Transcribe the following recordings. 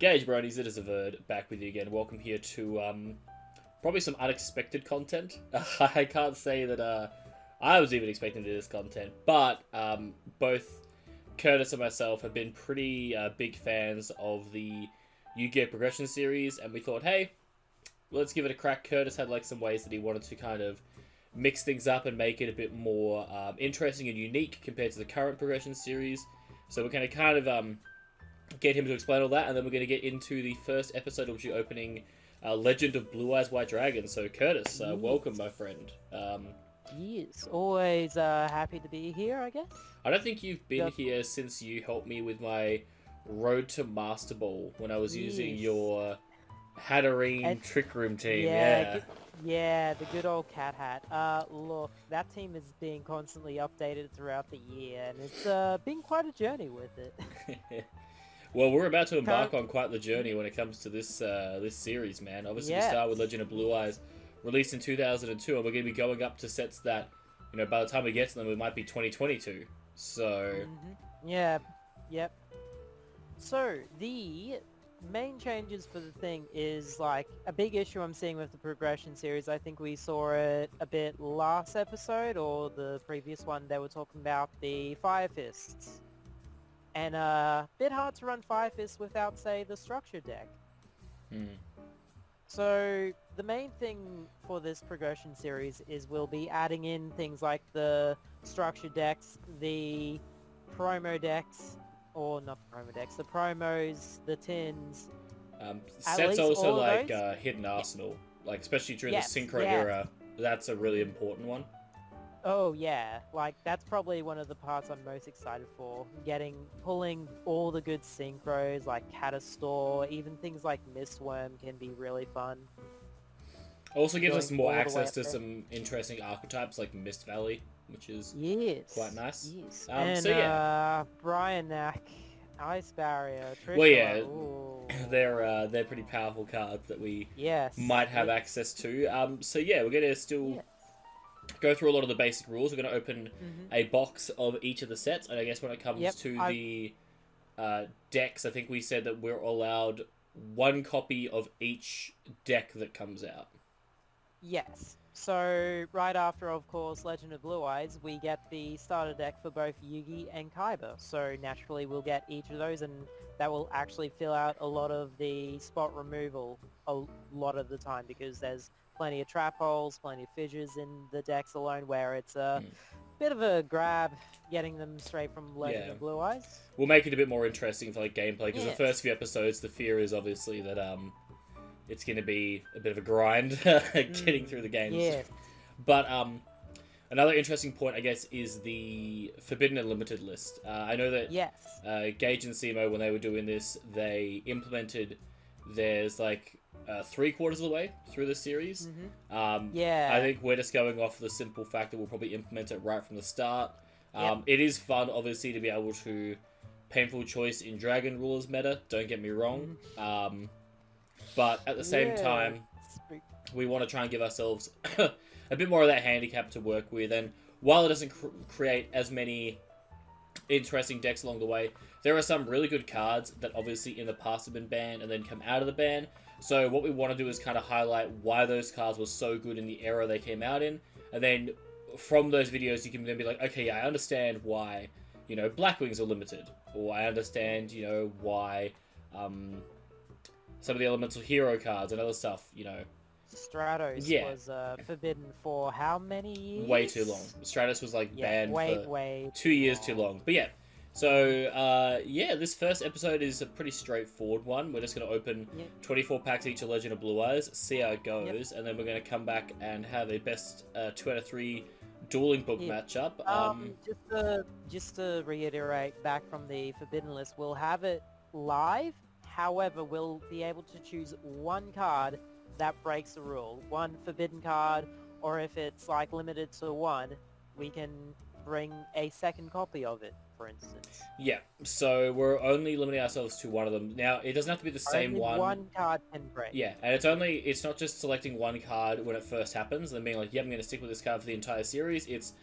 Gage Bronies, it is a Verd, back with you again. Welcome here to probably some unexpected content. I can't say that I was even expecting this content, but both Curtis and myself have been pretty big fans of the Yu-Gi-Oh! Progression series, and we thought, hey, let's give it a crack. Curtis had like some ways that he wanted to kind of mix things up and make it a bit more interesting and unique compared to the current Progression series. So we're going to kind of get him to explain all that, and then we're going to get into the first episode, which is opening Legend of Blue Eyes White Dragon. So Curtis, welcome, my friend. Yes, always happy to be here, I guess. I don't think you've been here since you helped me with my Road to Master Ball when I was using your Hatterene Trick Room team. Yeah, the good old Cat Hat. Look, that team is being constantly updated throughout the year, and it's been quite a journey with it. Well, we're about to embark on quite the journey when it comes to this this series, man. Obviously, we start with Legend of Blue Eyes, released in 2002, and we're going to be going up to sets that, you know, by the time we get to them, it might be 2022. So... Yeah, yep. So, the main changes for the thing is, like, a big issue I'm seeing with the Progression series. I think we saw it a bit last episode, or the previous one. They were talking about the Fire Fists. And a bit hard to run Fire Fist without, say, the structure deck. So the main thing for this Progression series is we'll be adding in things like the structure decks, the promo decks, or not the promo decks, the promos, the tins. Sets also like Hidden Arsenal, like especially during the Synchro era. That's a really important one. Oh yeah, like that's probably one of the parts I'm most excited for. Pulling all the good synchros like Catastor, even things like Mistworm can be really fun. Also gives us more access to some interesting archetypes like Mist Valley, which is quite nice. Yes. And Brian Knack, Ice Barrier, Trisha, well, yeah, they're pretty powerful cards that we might have access to. So yeah, we're gonna still go through a lot of the basic rules. We're going to open a box of each of the sets, and I guess when it comes to the decks, I think we said that we're allowed one copy of each deck that comes out. Yes. So right after, of course, Legend of Blue Eyes, we get the starter deck for both Yugi and Kaiba. So naturally, we'll get each of those, and that will actually fill out a lot of the spot removal a lot of the time, because there's plenty of trap holes, plenty of fissures in the decks alone, where it's a bit of a grab getting them straight from Legend of Blue Eyes. We'll make it a bit more interesting for like gameplay, because the first few episodes, the fear is obviously that it's going to be a bit of a grind getting through the games. Yeah. But another interesting point, I guess, is the Forbidden and Limited list. I know that Gage and Simo, when they were doing this, they implemented theirs like 3/4 of the way through the series. I think we're just going off the simple fact that we'll probably implement it right from the start. It is fun, obviously, to be able to painful choice in Dragon Rulers meta, don't get me wrong. But at the same time, we want to try and give ourselves a bit more of that handicap to work with. And while it doesn't create as many interesting decks along the way, there are some really good cards that obviously in the past have been banned and then come out of the ban. So what we want to do is kind of highlight why those cards were so good in the era they came out in. And then from those videos, you can then be like, okay, I understand why, you know, Blackwings are limited. Or I understand, you know, why some of the Elemental Hero cards and other stuff, you know. Stratos was forbidden for how many years? Way too long. Stratos was like banned for way 2 years too long. But yeah. So, this first episode is a pretty straightforward one. We're just going to open 24 packs each of Legend of Blue Eyes, see how it goes, and then we're going to come back and have a best 2 out of 3 dueling book matchup. Just to reiterate back from the Forbidden list, we'll have it live. However, we'll be able to choose one card that breaks the rule. One forbidden card, or if it's like limited to one, we can bring a second copy of it, for instance. Yeah, so we're only limiting ourselves to one of them. Now, it doesn't have to be the same one. One card can break. Yeah, and it's not just selecting one card when it first happens and being like, yeah, I'm going to stick with this card for the entire series. It's,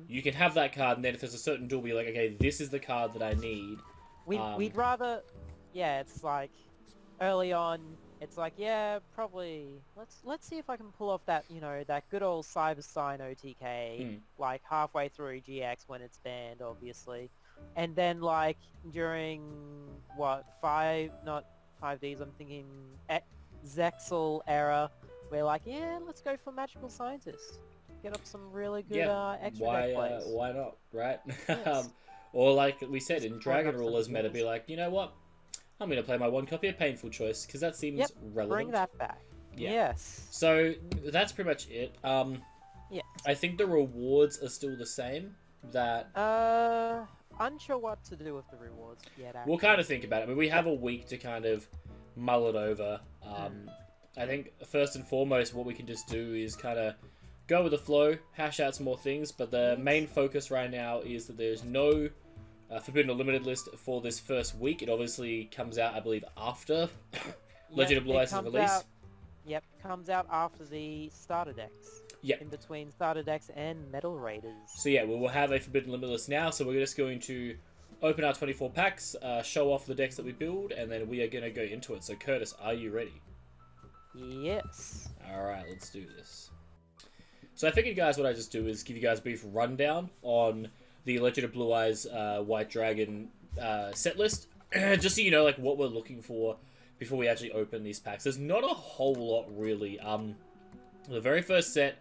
you can have that card, and then if there's a certain duel, be like, okay, this is the card that I need. We'd rather, it's like, early on, it's like, yeah, probably let's see if I can pull off that, that good old Cyber Sign OTK, Hmm. like halfway through GX when it's banned, obviously. And then like during what, not 5Ds, I'm thinking Zexal era, we're like, yeah, let's go for Magical Scientist. Get up some really good Yeah, extra deck plays. why not, right? Yes. Or like we said, Just in pulling Dragon up some Rulers meta, be examples. like, you know what? I'm going to play my one copy of Painful Choice, because that seems Yep, bring relevant. that back. Yeah. Yes. So, that's pretty much it. Yes. I think the rewards are still the same. That Unsure what to do with the rewards yet, we'll actually. kind of think about it. I mean, we have a week to kind of mull it over. I think first and foremost, what we can just do is kind of go with the flow, hash out some more things. But the main focus right now is that there's no Forbidden or Limited list for this first week. It obviously comes out, I believe, after Legend of Blue Eyes' release. Yep, comes out after the starter decks. Yeah. In between starter decks and Metal Raiders. So yeah, we will have a Forbidden Limited list now. So we're just going to open our 24 packs, show off the decks that we build, and then we are going to go into it. So Curtis, are you ready? Yes. Alright, let's do this. So I figured, guys, what I just do is give you guys a brief rundown on the Legend of Blue Eyes White Dragon set list. Just so you know, like, what we're looking for before we actually open these packs. There's not a whole lot, really. The very first set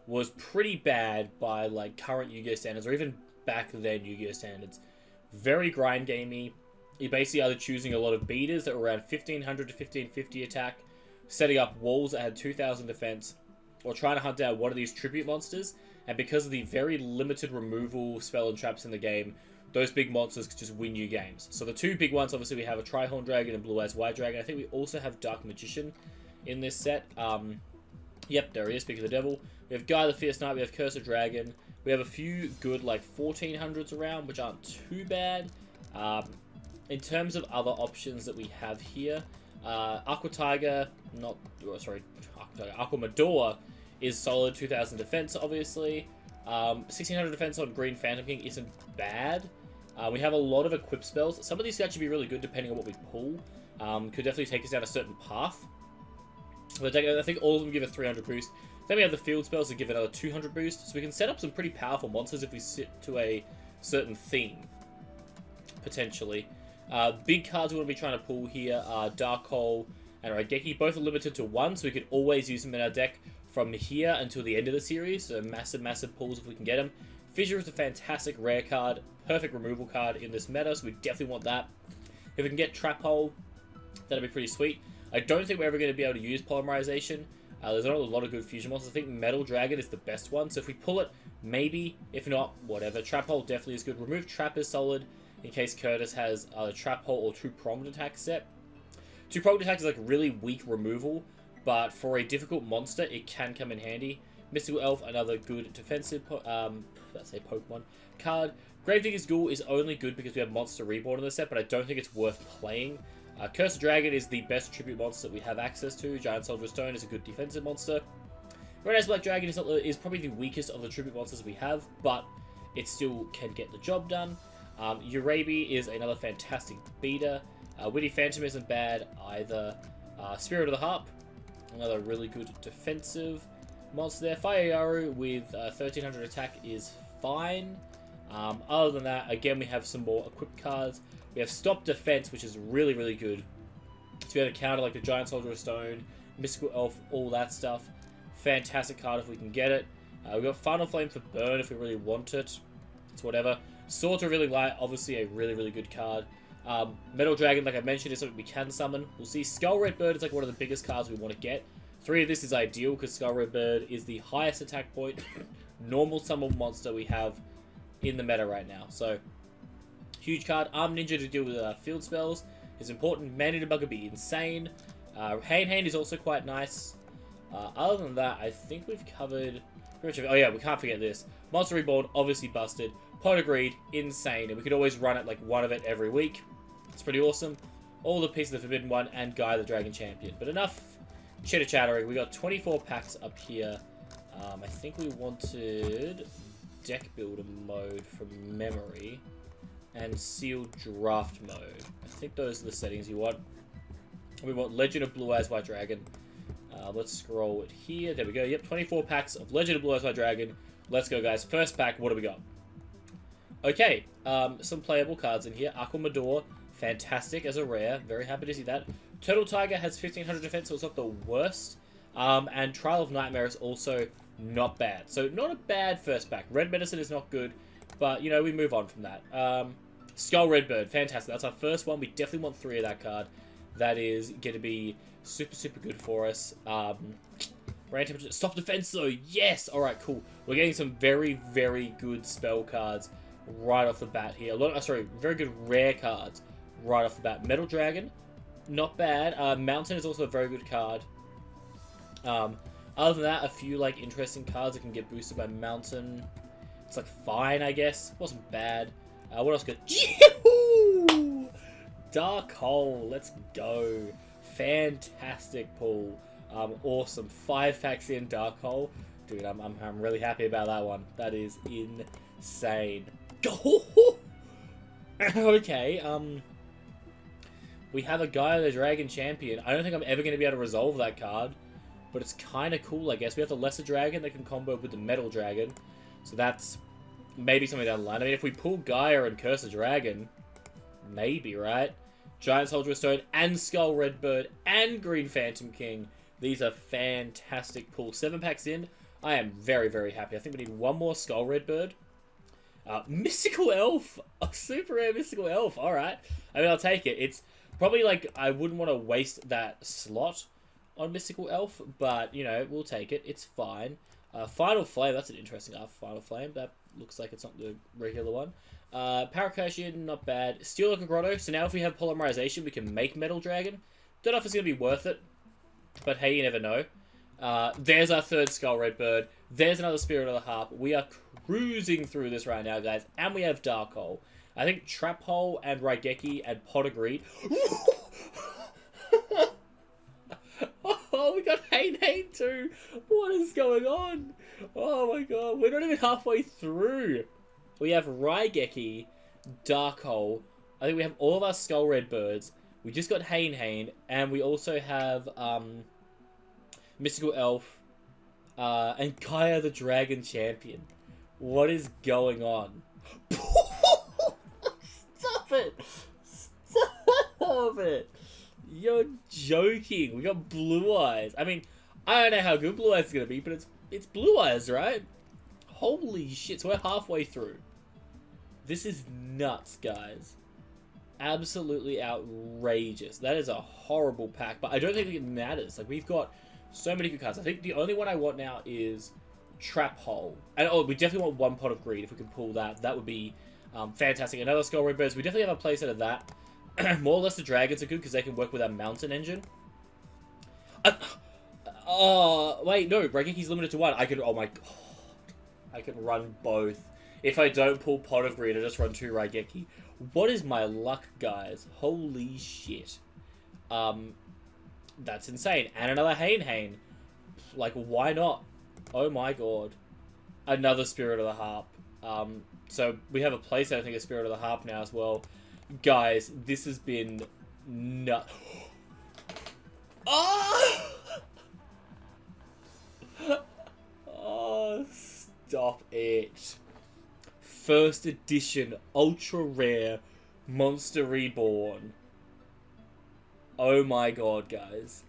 was pretty bad by, like, current Yu-Gi-Oh! Standards, or even back then Yu-Gi-Oh! Standards. Very grind gamey. You're basically either choosing a lot of beaters that were around 1500 to 1550 attack, setting up walls that had 2000 defense, or trying to hunt down one of these tribute monsters. And because of the very limited removal spell and traps in the game, those big monsters could just win you games. So the two big ones, obviously, we have a Trihorn Dragon and Blue Eyes White Dragon. I think we also have Dark Magician in this set. Yep, there he is, Speak of the Devil. We have Guy the Fierce Knight, we have Curse of Dragon. We have a few good, like, 1400s around, which aren't too bad. In terms of other options that we have here, Aqua Tiger, Aqua Medora is solid, 2000 defense, obviously. 1600 defense on Green Phantom King isn't bad. We have a lot of equip spells. Some of these could actually be really good depending on what we pull. Could definitely take us down a certain path. But I think all of them give a 300 boost. Then we have the field spells that give another 200 boost. So we can set up some pretty powerful monsters if we sit to a certain theme, potentially. Big cards we want to be trying to pull here are Dark Hole and Raigeki. Both are limited to one, so we could always use them in our deck from here until the end of the series. So massive pulls if we can get them. Fissure is a fantastic rare card. Perfect removal card in this meta, so we definitely want that. If we can get Trap Hole, that'd be pretty sweet. I don't think we're ever going to be able to use Polymerization. There's not a lot of good fusion monsters. I think Metal Dragon is the best one. So if we pull it, maybe. If not, whatever. Trap Hole definitely is good. Remove Trap is solid in case Curtis has a Trap Hole or Two-Pronged Attack set. Two-Pronged Attack is like really weak removal, but for a difficult monster, it can come in handy. Mystical Elf, another good defensive, let's say Pokemon card. Gravedigger's Ghoul is only good because we have Monster Reborn in the set, but I don't think it's worth playing. Curse of Dragon is the best tribute monster that we have access to. Giant Soldier Stone is a good defensive monster. Red Eyes Black Dragon is probably the weakest of the tribute monsters we have, but it still can get the job done. Urabi is another fantastic beater. Witty Phantom isn't bad either. Spirit of the Harp, another really good defensive monster there. Fire Yaru with 1300 attack is fine. Other than that, again, we have some more equipped cards. We have Stop Defense, which is really good. To be able to counter like the Giant Soldier of Stone, Mystical Elf, all that stuff. Fantastic card if we can get it. We've got Final Flame for burn if we really want it. It's whatever. Swords are really light, obviously a really good card. Metal Dragon, like I mentioned, is something we can summon. We'll see. Skull Red Bird is like one of the biggest cards we want to get. 3 of this is ideal because Skull Red Bird is the highest attack point normal summon monster we have in the meta right now. So, huge card. Arm Ninja to deal with field spells is important. Mana Debugger would be insane. Hand is also quite nice. Other than that, I think we've covered... Oh yeah, we can't forget this. Monster Reborn, obviously busted. Pot of Greed, insane. And we could always run it like one of it every week. It's pretty awesome. All the pieces of the Forbidden One and Guy the Dragon Champion. But enough chitter-chattering. We got 24 packs up here. I think we wanted Deck Builder mode from memory. And Sealed Draft mode. I think those are the settings you want. We want Legend of Blue Eyes White Dragon. Let's scroll it here. There we go. Yep, 24 packs of Legend of Blue Eyes White Dragon. Let's go, guys. First pack, what do we got? Okay, some playable cards in here. Aquamador, fantastic as a rare. Very happy to see that. Turtle Tiger has 1500 defense, so it's not the worst. And Trial of Nightmare is also not bad. So not a bad first pack. Red Medicine is not good, but, you know, we move on from that. Skull Redbird, fantastic. That's our first one. We definitely want 3 of that card. That is going to be super, super good for us. Rain Temperature. Stop Defense, though. Yes! Alright, cool. We're getting some very, very good spell cards right off the bat here. Very good rare cards right off the bat. Metal Dragon, not bad. Mountain is also a very good card. Other than that, a few, like, interesting cards that can get boosted by Mountain. It's, like, fine, I guess. Wasn't bad. What else good? Yahoo! Dark Hole. Let's go. Fantastic pull. Awesome. 5 packs in Dark Hole. Dude, I'm really happy about that one. That is insane. Okay, we have a Gaia the Dragon Champion. I don't think I'm ever going to be able to resolve that card, but it's kind of cool, I guess. We have the Lesser Dragon that can combo with the Metal Dragon, so that's maybe something down the line. I mean, if we pull Gaia and Curse a Dragon, maybe, right? Giant Soldier of Stone and Skull Redbird and Green Phantom King. These are fantastic pulls. 7 packs in. I am very, very happy. I think we need one more Skull Redbird. Mystical Elf! A super rare Mystical Elf. Alright. I mean, I'll take it. It's probably like, I wouldn't want to waste that slot on Mystical Elf, but, you know, we'll take it. It's fine. Final Flame. That's an interesting Final Flame. That looks like it's not the regular one. Paracursion, not bad. Steel like a Grotto. So now if we have Polymerization, we can make Metal Dragon. Don't know if it's going to be worth it, but hey, you never know. There's our 3rd Skull Redbird. There's another Spirit of the Harp. We are cruising through this right now, guys. And we have Dark Hole. I think Trap Hole and Raigeki and Pot of Greed. Oh, we got Hain too. What is going on? Oh my god. We're not even halfway through. We have Raigeki, Dark Hole. I think we have all of our Skull Redbirds. We just got Hain, and we also have Mystical Elf and Gaia the Dragon Champion. What is going on? Stop it! Stop it! You're joking. We got Blue Eyes. I mean, I don't know how good Blue Eyes is going to be, but it's Blue Eyes, right? Holy shit, so we're halfway through. This is nuts, guys. Absolutely outrageous. That is a horrible pack, but I don't think it matters. Like, we've got so many good cards. I think the only one I want now is Trap Hole. And, oh, we definitely want one Pot of Greed. If we can pull that, that would be fantastic. Another Skull Redbirds. We definitely have a playset of that. More or less the Dragons are good because they can work with our Mountain engine. Wait, no. Raigeki's limited to 1. I can, oh my god. I can run both. If I don't pull Pot of Greed, I just run 2 Raigeki. What is my luck, guys? Holy shit. That's insane. And another Hain. Like, why not? Oh my god. Another Spirit of the Harp. So we have a playset, I think, of Spirit of the Harp now as well. Guys, this has been nuts. Oh! Oh, stop it. First edition, ultra rare, Monster Reborn. Oh my god, guys.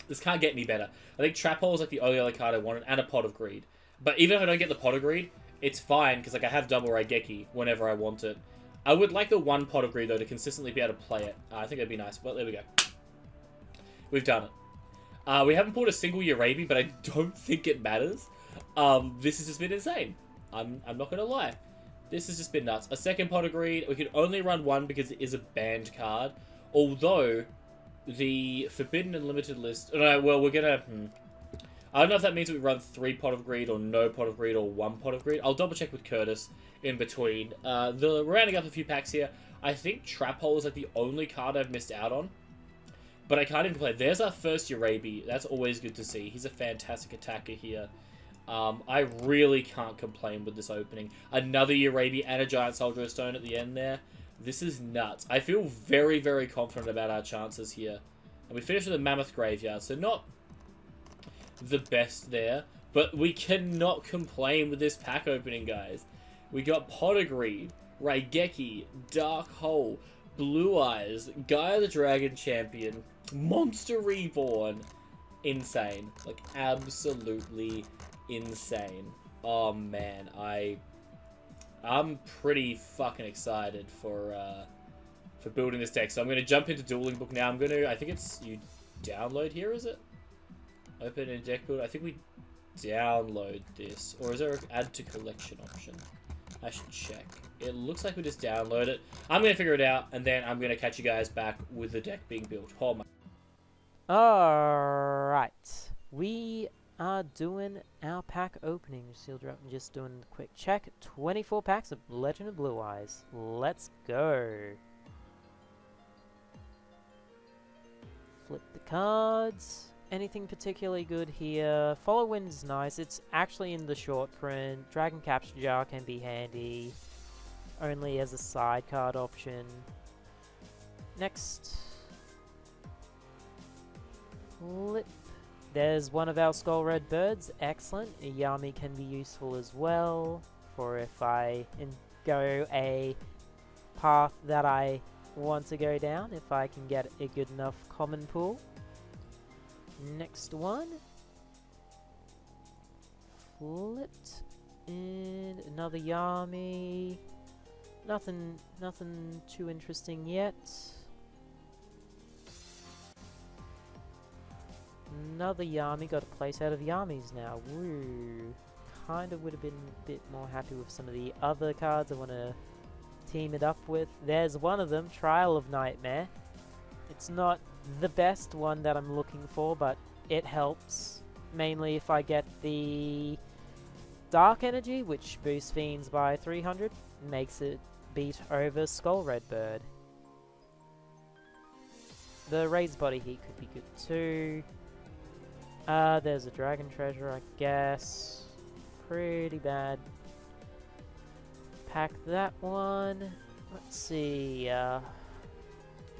This can't get any better. I think Trap Hole is like the only other card I wanted, and a Pot of Greed. But even if I don't get the Pot of Greed, it's fine, because like I have double Raigeki whenever I want it. I would like the 1 Pot of Greed, though, to consistently be able to play it. I think it'd be nice, but there we go. We've done it. We haven't pulled a single Urabi, but I don't think it matters. This has just been insane. I'm not going to lie. This has just been nuts. A second Pot of Greed. We can only run 1 because it is a banned card. Although, the Forbidden and Limited list... No, well, we're going to... I don't know if that means we run 3 Pot of Greed or no Pot of Greed or 1 Pot of Greed. I'll double check with Curtis in between. We're rounding up a few packs here. I think Trap Hole is like the only card I've missed out on. But I can't even play. There's our first Urabi. That's always good to see. He's a fantastic attacker here. I really can't complain with this opening. Another Urabi and a Giant Soldier of Stone at the end there. This is nuts. I feel very, very confident about our chances here. And we finished with a Mammoth Graveyard, so not the best there. But we cannot complain with this pack opening, guys. We got Potagreed, Raigeki, Dark Hole, Blue Eyes, Gaia the Dragon Champion, Monster Reborn. Insane. Like, absolutely insane. Oh, man. I'm pretty fucking excited for building this deck. So I'm going to jump into Dueling Book now. I think it's, you download here, is it? Open in deck builder. I think we download this. Or is there an add to collection option? I should check. It looks like we just download it. I'm going to figure it out, and then I'm going to catch you guys back with the deck being built. Oh my. Alright. We are doing our pack opening. Just doing a quick check. 24 packs of Legend of Blue Eyes. Let's go. Flip the cards. Anything particularly good here? Follow Wind's nice. It's actually in the short print. Dragon Capture Jar can be handy. Only as a side card option. Next. Flip. There's one of our Skull Red Birds. Excellent. A Yami can be useful as well. For if I go a path that I want to go down. If I can get a good enough common pool. Next one. Flipped. And another Yami. Nothing too interesting yet. Another Yami. Got a place out of Yamis now. Woo. Kind of would have been a bit more happy with some of the other cards I want to team it up with. There's one of them. Trial of Nightmare. It's not the best one that I'm looking for, but it helps. Mainly if I get the Dark Energy, which boosts Fiends by 300, makes it beat over Skull Red Bird. The Raised Body Heat could be good too. There's a Dragon Treasure, I guess. Pretty bad. Pack that one. Let's see.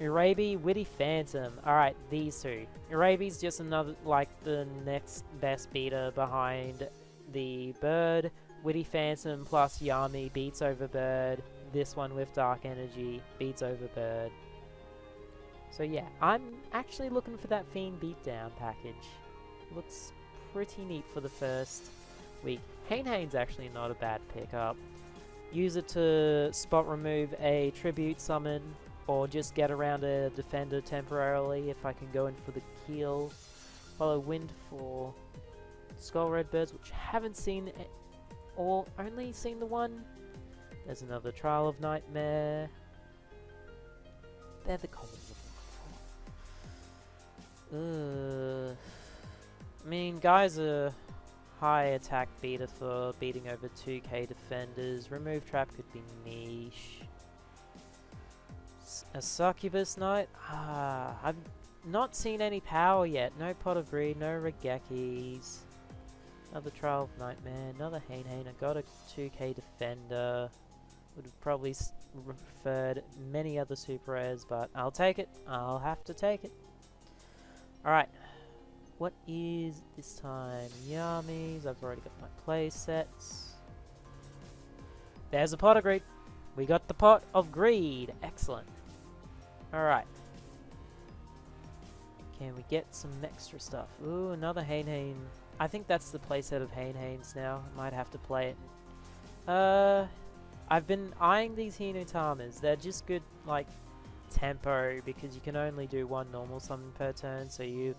Urabi, Witty Phantom. Alright, these two. Urabi's just another, like, the next best beater behind the Bird. Witty Phantom plus Yami beats over Bird. This one with Dark Energy beats over Bird. So yeah, I'm actually looking for that Fiend Beatdown package. Looks pretty neat for the first week. Hain's actually not a bad pickup. Use it to spot remove a Tribute Summon, or just get around a Defender temporarily if I can go in for the kill. Follow Wind for Skull Red Birds, which haven't seen or only seen the one. There's another Trial of Nightmare. They're the commons of I mean, guys are high attack beater for beating over 2k defenders. Remove Trap could be niche. A Succubus Knight? I've not seen any power yet. No Pot of Greed, no Regekis. Another Trial of Nightmare, another Hain. I got a 2k defender. Would have probably preferred many other super rares, but I'll take it. I'll have to take it. Alright. What is this time? Yamis. I've already got my play sets. There's a Pot of Greed. We got the Pot of Greed. Excellent. Alright. Can we get some extra stuff? Ooh, another Hain. I think that's the playset of Hain's now. I might have to play it. I've been eyeing these Hinutamas. They're just good, like, tempo, because you can only do one normal summon per turn, so you,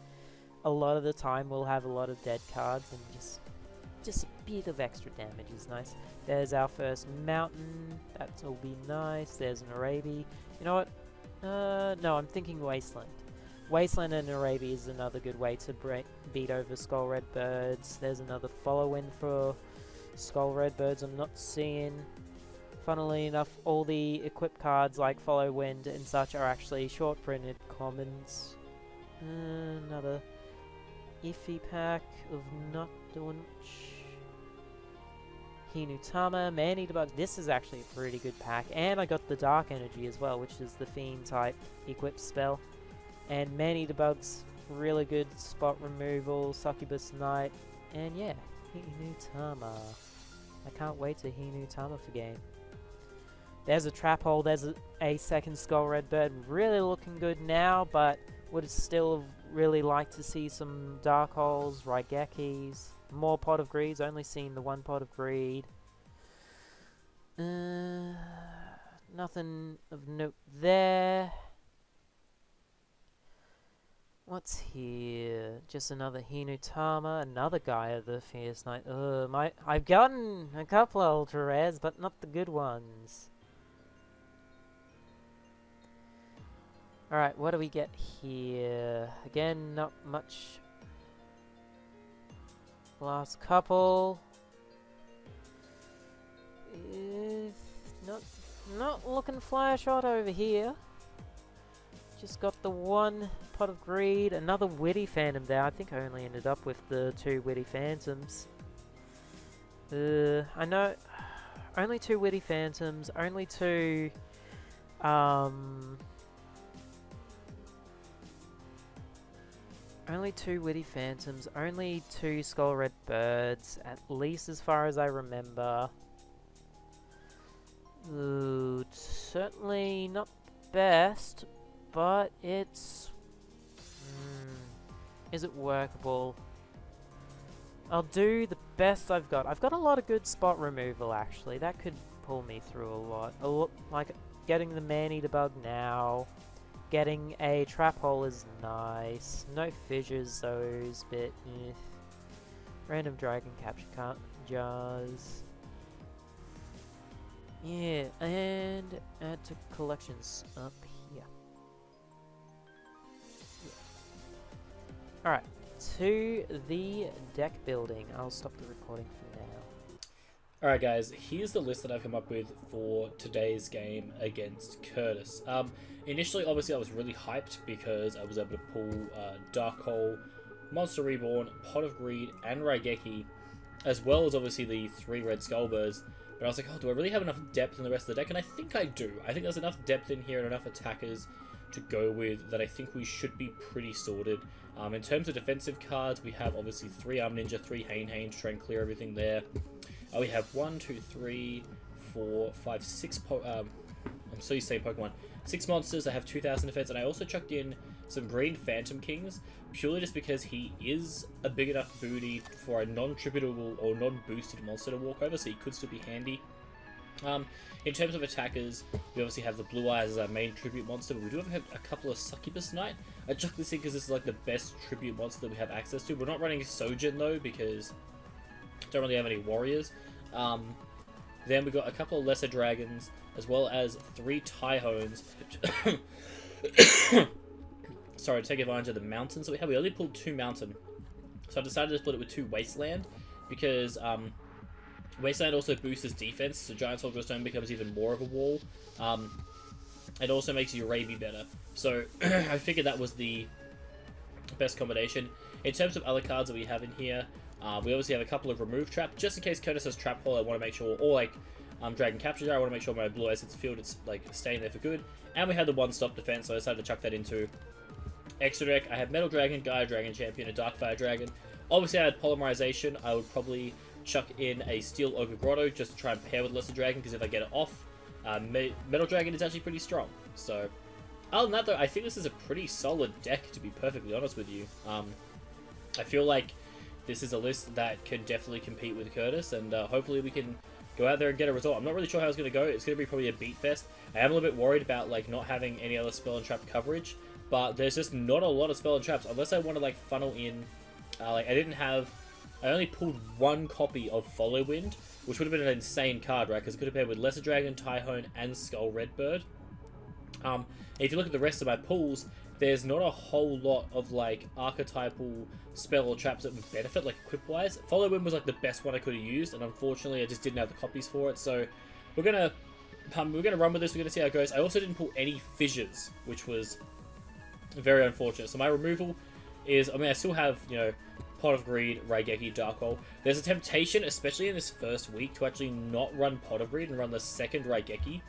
a lot of the time, will have a lot of dead cards, and just a bit of extra damage is nice. There's our first Mountain. That'll be nice. There's an Arabi. You know what? No, I'm thinking Wasteland. Wasteland and Arabi is another good way to beat over Skull Red Birds. There's another Follow In for Skull Red Birds I'm not seeing. Funnily enough, all the equipped cards like Follow Wind and such are actually short printed commons. Another iffy pack of not doing much. Hinutama, Man-Eater Bug. This is actually a pretty good pack. And I got the Dark Energy as well, which is the Fiend type equip spell. And Man-Eater Bug's really good spot removal, Succubus Knight. And yeah, Hinutama. I can't wait to Hinutama for game. There's a Trap Hole, there's a second Skull Redbird. Really looking good now, but would still really like to see some Dark Holes, Raigekis, more Pot of Greeds. Only seen the one Pot of Greed. Nothing of note there. What's here? Just another Hinutama, another guy of the Fierce Knight. I've gotten a couple of ultra rares, but not the good ones. Alright, what do we get here? Again, not much. Last couple. Not looking flyer shot over here. Just got the one Pot of Greed, another Witty Phantom there. I think I only ended up with the 2 Witty Phantoms. I know, only 2 Witty Phantoms, only 2, only 2 Witty Phantoms, only 2 Skull Red Birds, at least as far as I remember. Ooh, certainly not best, but it's... is it workable? I'll do the best I've got. I've got a lot of good spot removal, actually. That could pull me through a lot. Like, getting the Man-Eater Bug now. Getting a Trap Hole is nice. No fissures, those, but random Dragon Capture jars. Yeah, and add to collections up here. Yeah. Alright, to the deck building. I'll stop the recording for now. Alright guys, here's the list that I've come up with for today's game against Curtis. Initially, obviously, I was really hyped because I was able to pull Dark Hole, Monster Reborn, Pot of Greed, and Raigeki, as well as obviously the 3 red Skullbirds. But I was like, oh, do I really have enough depth in the rest of the deck? And I think I do. I think there's enough depth in here and enough attackers to go with that I think we should be pretty sorted. In terms of defensive cards, we have obviously 3 Arm Ninja, 3 Hane to try and clear everything there. We have 1, 2, 3, 4, 5, 6 I'm so used to saying Pokemon. 6 monsters, I have 2,000 defense, and I also chucked in some Green Phantom Kings, purely just because he is a big enough booty for a non-tributable or non-boosted monster to walk over, so he could still be handy. In terms of attackers, we obviously have the Blue Eyes as our main tribute monster, but we do have a couple of Succubus Knight. I chucked this in because this is like the best tribute monster that we have access to. We're not running Sojin though, because don't really have any warriors. Then we got a couple of lesser dragons, as well as 3 Tyhones. Sorry, to take advantage of the mountains that we have. We only pulled 2 mountain, so I decided to split it with 2 wasteland, because wasteland also boosts his defense, so Giant Soldier Stone becomes even more of a wall. It also makes your Raby better. So I figured that was the best combination. In terms of other cards that we have in here, we obviously have a couple of Remove Trap, just in case Curtis has Trap Hole. I want to make sure, or like Dragon Capture Jar, I want to make sure my Blue Eyes hits the field, it's like staying there for good. And we had the 1 stop defense, so I decided to chuck that into extra deck. I have Metal Dragon, Gaia Dragon Champion, a Darkfire Dragon. Obviously I had Polymerization. I would probably chuck in a Steel Ogre Grotto just to try and pair with Lesser Dragon, because if I get it off, Metal Dragon is actually pretty strong. So other than that though, I think this is a pretty solid deck, to be perfectly honest with you. I feel like this is a list that can definitely compete with Curtis, and hopefully we can go out there and get a result. I'm not really sure how it's going to go. It's going to be probably a beat fest. I am a little bit worried about like not having any other spell and trap coverage, but there's just not a lot of spell and traps unless I want to like funnel in. I only pulled 1 copy of Follow Wind, which would have been an insane card, right? Because it could have paired with Lesser Dragon, Tyhone, and Skull Redbird. If you look at the rest of my pulls, there's not a whole lot of like archetypal spell or traps that would benefit, like equip-wise. Follow Wind was like the best one I could have used, and unfortunately I just didn't have the copies for it. So we're gonna run with this. We're gonna see how it goes. I also didn't pull any fissures, which was very unfortunate. So my removal is, I mean, I still have, you know, Pot of Greed, Raigeki, Dark Hole. There's a temptation, especially in this first week, to actually not run Pot of Greed and run the second Raigeki.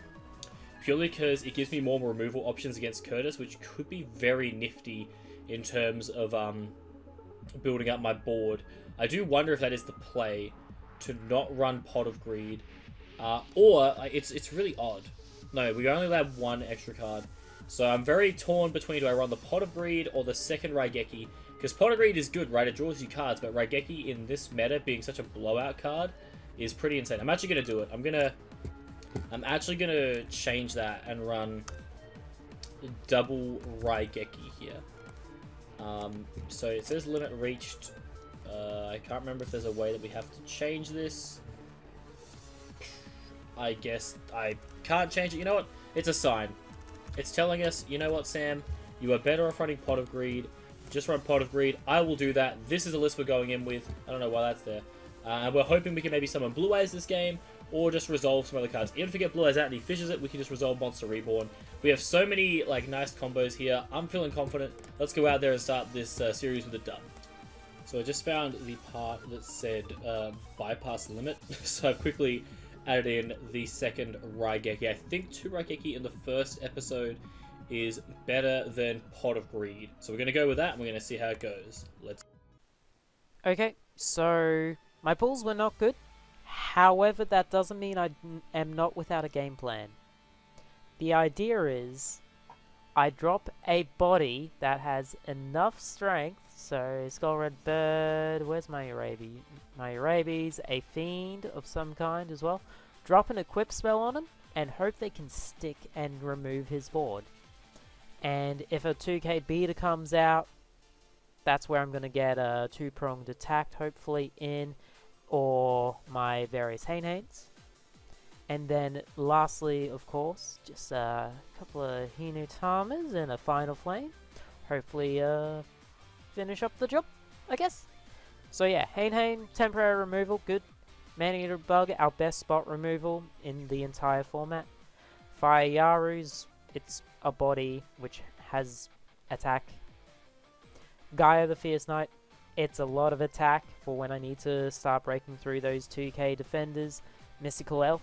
Purely because it gives me more removal options against Curtis, which could be very nifty in terms of building up my board. I do wonder if that is the play, to not run Pot of Greed. Or it's really odd. No, we only allowed one extra card. So I'm very torn between, do I run the Pot of Greed or the second Raigeki? Because Pot of Greed is good, right? It draws you cards, but Raigeki in this meta being such a blowout card is pretty insane. I'm actually going to do it. I'm actually going to change that and run double Raigeki here. So it says limit reached. I can't remember if there's a way that we have to change this. I guess I can't change it. You know what? It's a sign. It's telling us, you know what, Sam? You are better off running Pot of Greed. Just run Pot of Greed. I will do that. This is a list we're going in with. I don't know why that's there. And we're hoping we can maybe summon Blue Eyes this game, or just resolve some other cards. Even if we get Blue Eyes out and he fishes it, we can just resolve Monster Reborn. We have so many nice combos here. I'm feeling confident. Let's go out there and start this series with a dub. So I just found the part that said bypass limit. So I've quickly added in the second Raigeki. I think 2 Raigeki in the first episode is better than Pot of Greed. So we're going to go with that, and we're going to see how it goes. Okay, so my pulls were not good. However, that doesn't mean I am not without a game plan. The idea is I drop a body that has enough strength. So Skull Red Bird, where's my Urabi? My Urabi's a fiend of some kind as well. Drop an equip spell on him and hope they can stick and remove his board. And if a 2k beta comes out, that's where I'm going to get a 2-pronged attack hopefully in, or my various Hainhains. And then lastly, of course, just a couple of Hinutamas and a Final Flame. Hopefully finish up the job, I guess. So yeah, Hain, temporary removal, good. Man-Eater Bug, our best spot removal in the entire format. Fire Yaru's, it's a body which has attack. Gaia the Fierce Knight, it's a lot of attack for when I need to start breaking through those 2k defenders. Mystical Elf,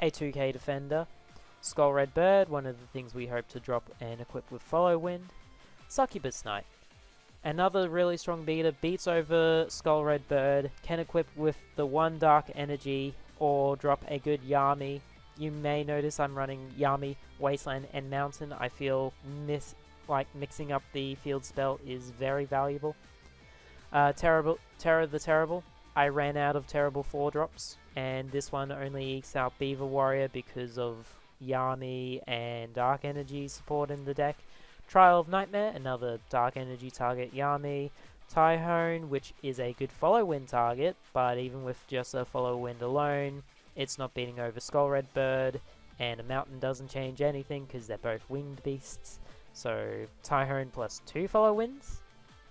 a 2k defender. Skull Red Bird, one of the things we hope to drop and equip with Follow Wind. Succubus Knight, another really strong beater, beats over Skull Red Bird, can equip with the 1 Dark Energy or drop a good Yami. You may notice I'm running Yami, Wasteland, and Mountain. I feel mixing up the field spell is very valuable. Terror the Terrible. I ran out of Terrible 4-drops, and this one only ekes out Beaver Warrior because of Yami and Dark Energy support in the deck. Trial of Nightmare, another Dark Energy target Yami. Tyhone, which is a good Follow Wind target, but even with just a Follow Wind alone, it's not beating over Skull Red Bird, and a Mountain doesn't change anything because they're both winged beasts. So Tyhone plus 2 Follow Winds,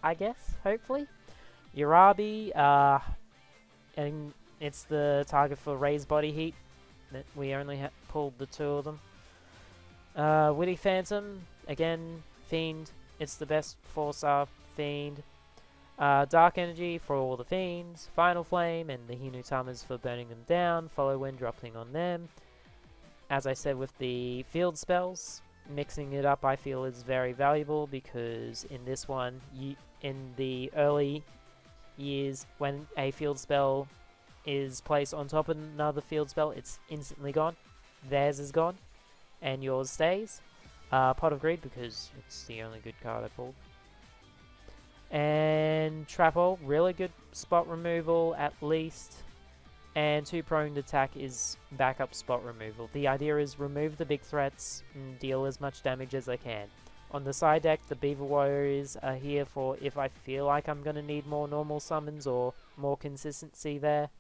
I guess, hopefully. Urabi, and it's the target for Raised Body Heat. We only pulled the 2 of them. Witty Phantom, again, Fiend. It's the best 4-star Fiend. Dark Energy for all the Fiends. Final Flame and the Hinutamas for burning them down. Follow Wind dropping on them. As I said with the field spells, mixing it up I feel is very valuable because in this one, in the early years when a field spell is placed on top of another field spell, it's instantly gone. Theirs is gone and yours stays. Pot of Greed because it's the only good card I pulled. And Trapple, really good spot removal at least. And 2-pronged attack is backup spot removal. The idea is remove the big threats and deal as much damage as I can. On the side deck, the Beaver Warriors are here for if I feel like I'm going to need more normal summons or more consistency there.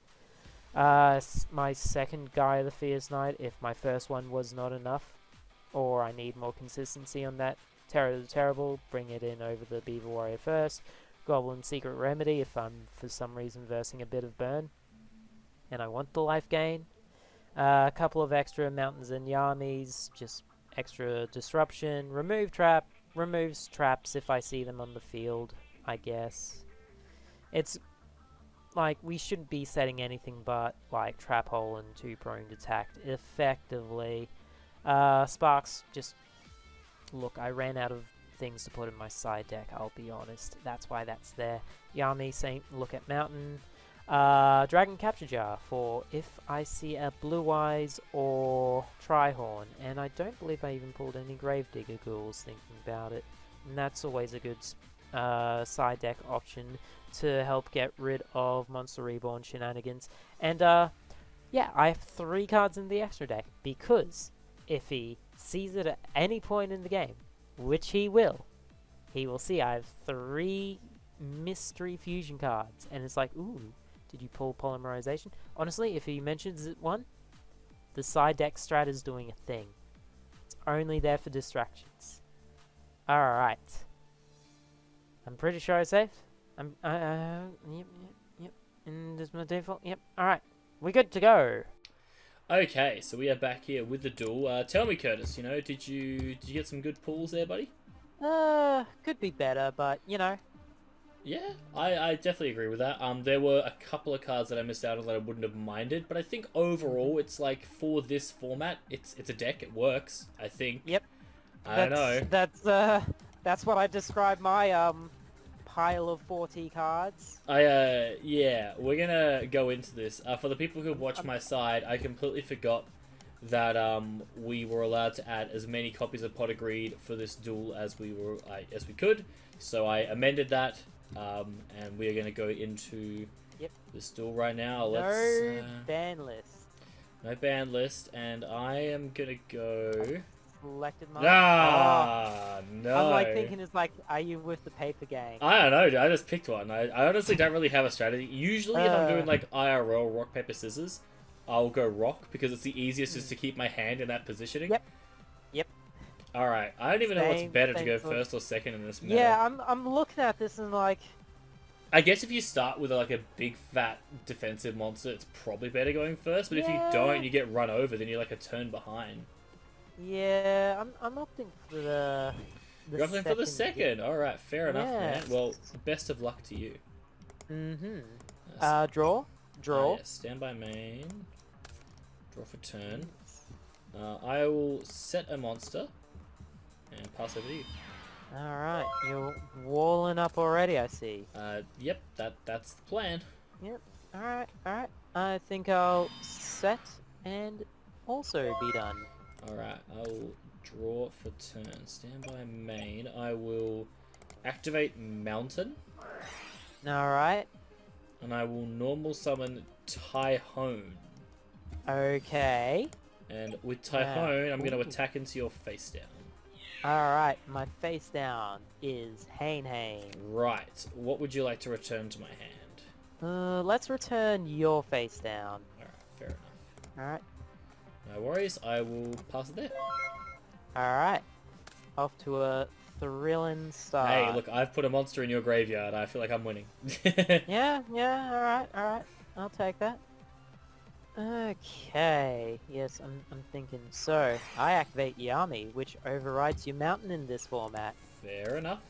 My second Gaia the Fierce Knight if my first one was not enough, or I need more consistency on that. Terror the Terrible, bring it in over the Beaver Warrior first. Goblin Secret Remedy if I'm for some reason versing a bit of burn and I want the life gain. A couple of extra Mountains and Yamis, just extra disruption. Remove trap, removes traps if I see them on the field, I guess. it's like we shouldn't be setting anything but like trap hole and 2 prone detect effectively. Sparks just look. I ran out of things to put in my side deck. I'll be honest. That's why that's there. Yami saying look at mountain. Dragon Capture Jar for if I see a Blue Eyes or Trihorn, and I don't believe I even pulled any Gravedigger Ghouls thinking about it, and that's always a good side deck option to help get rid of Monster Reborn shenanigans. And yeah, I have 3 cards in the extra deck, because if he sees it at any point in the game, which he will see I have 3 mystery fusion cards, and it's like, ooh, did you pull Polymerization? Honestly, if he mentions it one, the side deck strat is doing a thing. It's only there for distractions. Alright. I'm pretty sure I saved. Yep. And there's my default. Yep. Alright. We're good to go. Okay, so we are back here with the duel. Tell me, Curtis, you know, did you get some good pulls there, buddy? Could be better, but, you know. Yeah, I definitely agree with that. There were a couple of cards that I missed out on that I wouldn't have minded, but I think overall, it's like, for this format, it's a deck, it works, I think. Yep. I don't know. That's what I describe my, pile of 40 cards. Yeah, we're gonna go into this. For the people who watch my side, I completely forgot that we were allowed to add as many copies of Pot of Greed for this duel as we could. So I amended that, and we are gonna go into this duel right now. No ban list. No ban list, and I am gonna go. Selected mine. No. I'm like thinking, it's like, are you with the paper gang? I don't know. I just picked one. I honestly don't really have a strategy. Usually, if I'm doing like IRL rock paper scissors, I'll go rock because it's the easiest just to keep my hand in that positioning. Yep. All right. I don't even know what's better to go first or second in this meta. Yeah, I'm looking at this and like. I guess if you start with like a big fat defensive monster, it's probably better going first. But if you don't, you get run over. Then you're like a turn behind. Yeah, I'm opting for the You're opting for the second. All right, fair enough, man. Well, best of luck to you. Draw. Yes, stand by main. Draw for turn. I will set a monster and pass over to you. All right, you're walling up already. I see. Yep, that's the plan. Yep. All right. I think I'll set and also be done. Alright, I'll draw for turn. Stand by main. I will activate Mountain. Alright. And I will normal summon Tyhone. Okay. And with Tyhone, I'm going to attack into your face down. Alright, my face down is Hane. Right. What would you like to return to my hand? Let's return your face down. Alright, fair enough. Alright. No worries, I will pass it there. Alright. Off to a thrilling start. Hey, look, I've put a monster in your graveyard. I feel like I'm winning. Yeah, alright. I'll take that. Okay. Yes, I'm thinking. So, I activate Yami, which overrides your mountain in this format. Fair enough.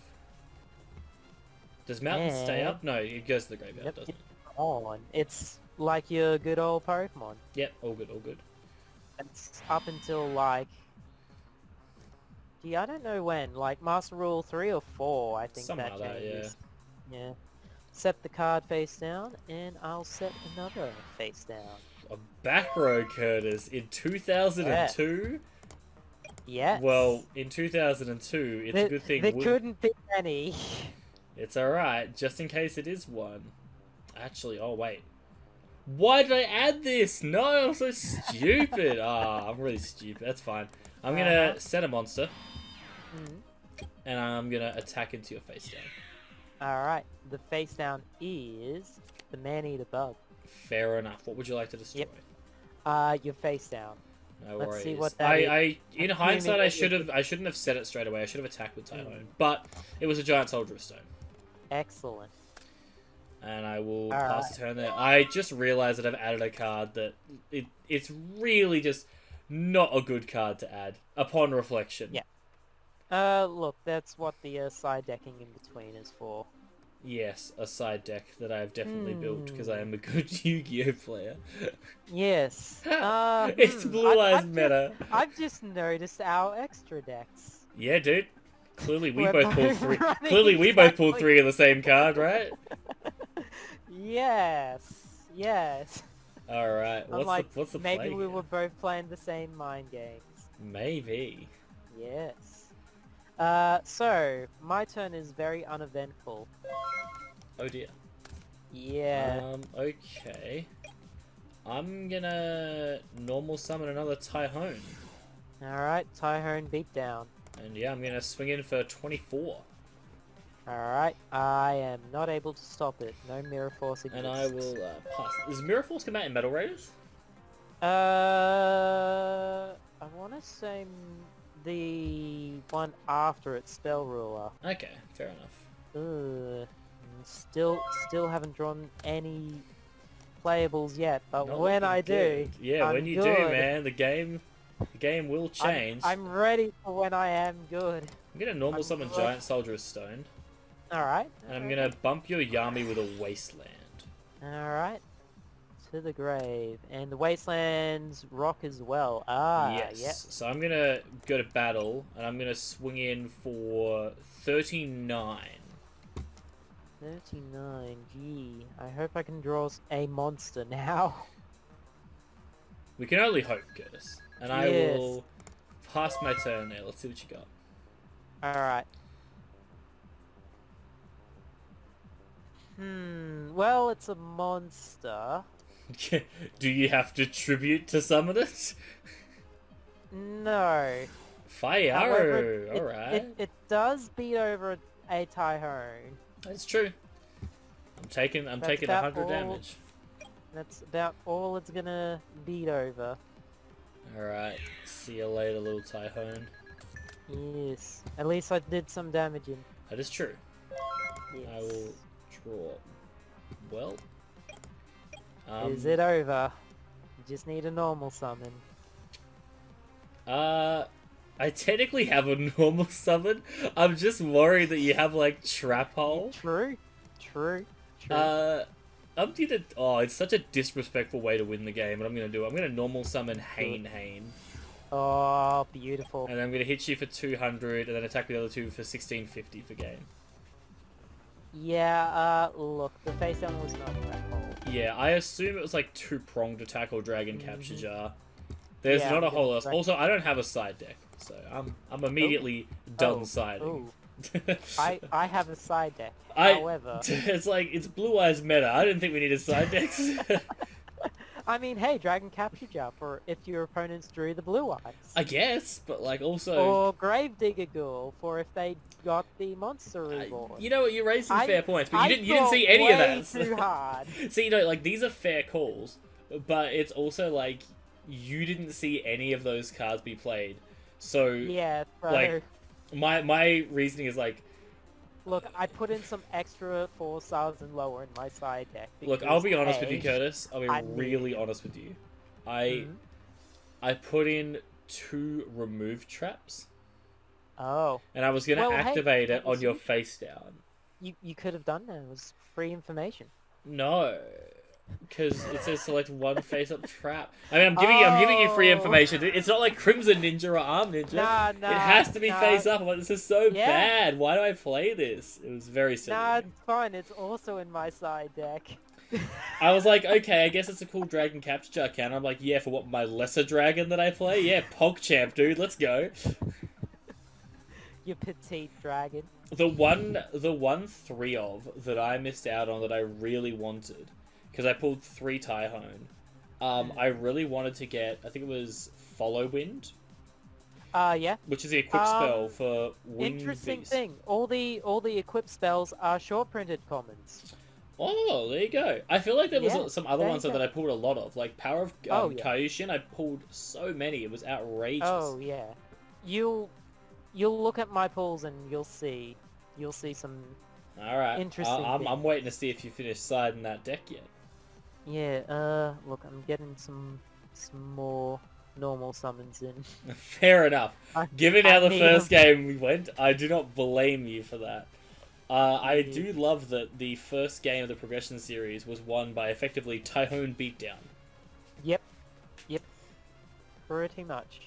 Does mountain stay up? No, it goes to the graveyard, doesn't it? On. It's like your good old Pokemon. Yep, all good, all good. It's up until like... Gee, I don't know when. Like Master Rule 3 or 4, I think something that like changes. That, yeah. Set the card face down, and I'll set another face down. A back row, Curtis, in 2002? Yes. Well, in 2002, it's a good thing... There couldn't be any. It's alright, just in case it is one. Actually, oh wait. Why did I add this? No, I'm so stupid. I'm really stupid. That's fine. I'm gonna set a monster. And I'm gonna attack into your face down. Alright, the face down is the man-eater bug. Fair enough. What would you like to destroy? Yep. Your face down. No Let's worries. see what that is. In hindsight, I shouldn't have set it straight away. I should have attacked with Tyhone. But it was a giant soldier of stone. Excellent. And I will pass the turn there. I just realized that I've added a card that it's really just not a good card to add upon reflection. Yeah. Look, that's what the side decking in between is for. Yes, a side deck that I have definitely built because I am a good Yu-Gi-Oh player. Yes. It's Blue Eyes meta. I've just noticed our extra decks. Yeah, dude. Clearly we We're both pulled both three. running Clearly we both pulled exactly- three of the same card, right? Yes. Yes. All right. I'm like, What's the maybe play we here? were both playing the same mind games. Maybe. Yes. So my turn is very uneventful. Oh dear. Yeah. Okay. I'm gonna normal summon another Tyhone. Alright, Tyhone beatdown. And yeah, I'm gonna swing in for 24. Alright, I am not able to stop it. No Mirror Force exists. And I will pass. Does Mirror Force come out in Metal Raiders? I want to say the one after it, Spell Ruler. Okay, fair enough. Ugh. Still haven't drawn any playables yet, but Not when looking I good. do, Yeah, I'm when you good. do, man, the game will change. I'm ready for when I am good. I'm gonna normal summon good. Giant Soldier of Stone. Alright. And I'm gonna bump your Yami with a Wasteland. Alright. To the grave. And the Wastelands rock as well. Ah, Yes. yes. So I'm gonna go to battle, and I'm gonna swing in for 39. 39, gee. I hope I can draw a monster now. We can only hope, Curtis. And I Yes. will pass my turn there. Let's see what you got. Alright. Well, it's a monster. Do you have to tribute to summon it? No. Fire! However, Alright. it does beat over a Tyhone. That's true. I'm taking That's 100 about all- damage. That's about all it's gonna beat over. Alright. See you later, little Tyhone. Yes. At least I did some damaging. That is true. Yes. I will draw. Well. Is it over? You just need a normal summon. I technically have a normal summon. I'm just worried that you have like Trap Hole. True. I'm gonna. Oh, it's such a disrespectful way to win the game, but I'm gonna do it. I'm gonna normal summon Hane, Oh, beautiful. and I'm gonna hit you for 200, and then attack the other two for 1650 for game. Yeah, look, the face down was not that hole. Yeah, I assume it was like two-pronged attack or dragon capture jar. There's Yeah, not a I'm whole gonna else. drag- Also, I don't have a side deck, so I'm immediately done siding. Ooh. I have a side deck. I- However, It's like, it's Blue Eyes meta. I didn't think we needed side decks. I mean, hey, Dragon Capture Jar for if your opponents drew the blue eyes. I guess, but like also... Or Gravedigger Ghoul for if they got the monster reborn. you know what, you raised some fair points, but you didn't thought see any of way that. too hard. See, you know, like, these are fair calls, but it's also like, you didn't see any of those cards be played. So, Yeah, so like, my reasoning is like, look, I put in some extra 4 stars and lower in my side deck. look, because, I'll be honest with A, you, Curtis. I'll be I really need- honest with you. I put in 2 remove traps, Oh, and I was going to Well, hey, activate it on listen. your face down. you could have done that. It was free information. No, because it says select one face-up trap. I mean, I'm giving you free information. It's not like Crimson Ninja or Arm Ninja. Nah, It has to be face-up. I'm like, this is so Yeah. bad. Why do I play this? It was very silly. Nah, it's fine. It's also in my side deck. I was like, okay, I guess it's a cool dragon capture jar can. I'm like, yeah, for what, my lesser dragon that I play? Yeah, PogChamp, dude, let's go. You petite dragon. The one 3 of that I missed out on that I really wanted, because I pulled 3 Tyhone. I really wanted to get, I think it was Follow Wind, Yeah. which is the equip spell for Wind Interesting Beast. thing. All the equip spells are short printed commons. Oh, there you go. I feel like there was Yeah, some other there ones you that go. I pulled a lot of, like Power of Oh, yeah. Kaioshin. I pulled so many; it was outrageous. Oh yeah. You'll look at my pulls and you'll see some. All right, Interesting I'm thing. waiting to see if you finish siding that deck yet. Yeah. Look, I'm getting some more normal summons in. Fair enough. I- Given I how the need first game we went, I do not blame you for that. I do love that the first game of the progression series was won by effectively Tyhone Beatdown. Yep. Yep. Pretty much.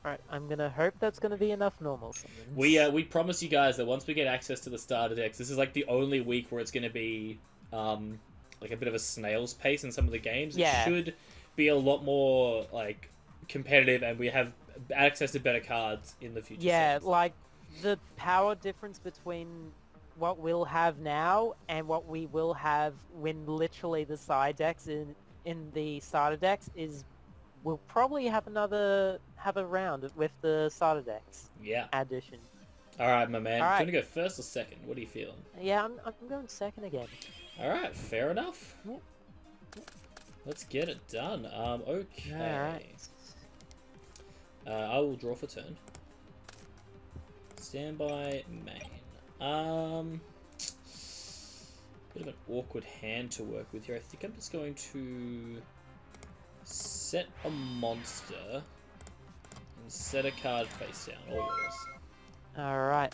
Alright, I'm gonna hope that's gonna be enough normal summons. We promise you guys that once we get access to the starter decks, this is like the only week where it's gonna be like a bit of a snail's pace in some of the games. Yeah. It should be a lot more like competitive, and we have access to better cards in the future. Yeah, sets. like the power difference between what we'll have now and what we will have when literally the side decks in the starter decks is we'll probably have a round with the starter decks. Yeah. Addition. All right, my man. All right. Do you want to go first or second? What are you feeling? Yeah, I'm going second again. All right, fair enough. Yep. Let's get it done. Okay. All right. I will draw for turn. Standby main. Bit of an awkward hand to work with here. I think I'm just going to set a monster and set a card face down. All yours. Alright.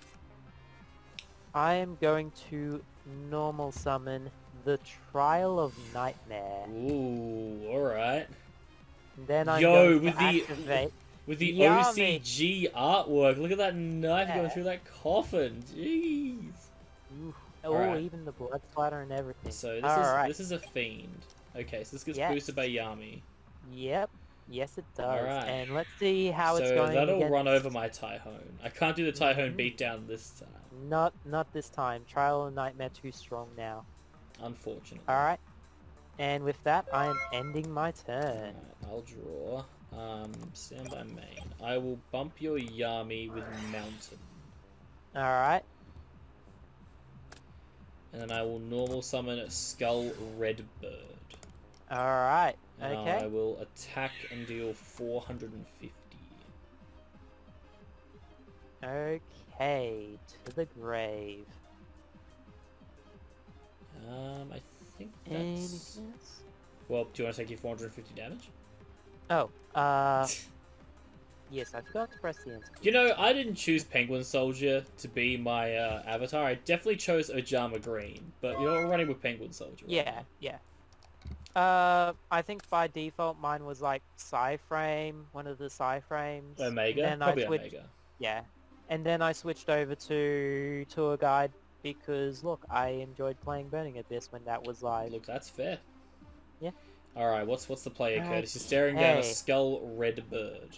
I am going to normal summon the Trial of Nightmare. Ooh, alright. Then I'm going to activate... With the Yummy. OCG artwork. Look at that knife going through that coffin. Jeez. Ooh. Oh, right. Even the blood splatter and everything. So this is a fiend. Okay, so this gets boosted by Yami. Yep. Yes, it does. Alright. And let's see how it's going. So that'll against... run over my Tyhone. I can't do the Tyhone beatdown this time. Not this time. Trial of Nightmare too strong now. Unfortunately. Alright. And with that, I am ending my turn. Alright, I'll draw. Stand by main. I will bump your Yami with Mountain. Alright. And then I will normal summon Skull Redbird. Alright, and okay. I will attack and deal 450. Okay, to the grave. I think that's... Well, do you want to take your 450 damage? Oh, yes, I forgot to press the enter. You know, I didn't choose Penguin Soldier to be my avatar. I definitely chose Ojama Green, but you know, we're running with Penguin Soldier. Right now. Yeah. I think by default mine was like Psy-Frame, one of the Psy-Frames. Omega? Probably Omega. Yeah. And then I switched over to Tour Guide because, look, I enjoyed playing Burning Abyss when that was live. Look, that's fair. Yeah. Alright, what's the play here, Curtis? You're staring down a Skull Redbird.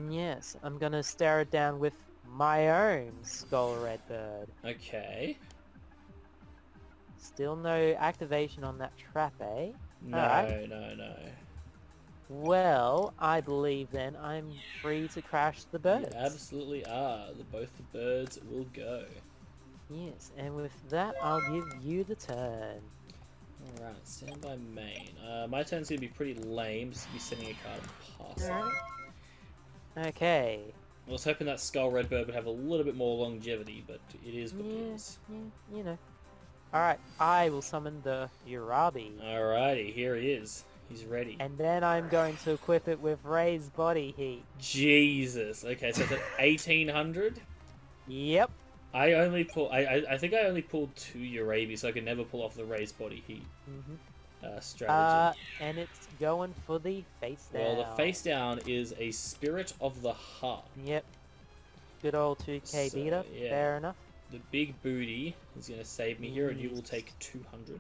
Yes, I'm gonna stare it down with my own Skull Redbird. Okay. Still no activation on that trap, eh? No, Alright. no. Well, I believe then I'm free to crash the birds. You absolutely are. Both the birds will go. Yes, and with that, I'll give you the turn. Alright, stand by main. My turn's gonna be pretty lame, just be sending a card and passing. Alright. Okay. I was hoping that Skull Redbird would have a little bit more longevity, but it is what it is. Yeah, you know. Alright, I will summon the Urabi. Alrighty, here he is. He's ready. And then I'm going to equip it with Raised Body Heat. Jesus. Okay, so it's at 1800? Yep. I think I only pulled 2 Urabi, so I can never pull off the Raised Body Heat strategy. And it's going for the face down. Well, the face down is a Spirit of the Heart. Yep. Good old 2k beater. Yeah. Fair enough. The big booty is going to save me here, and you will take 200.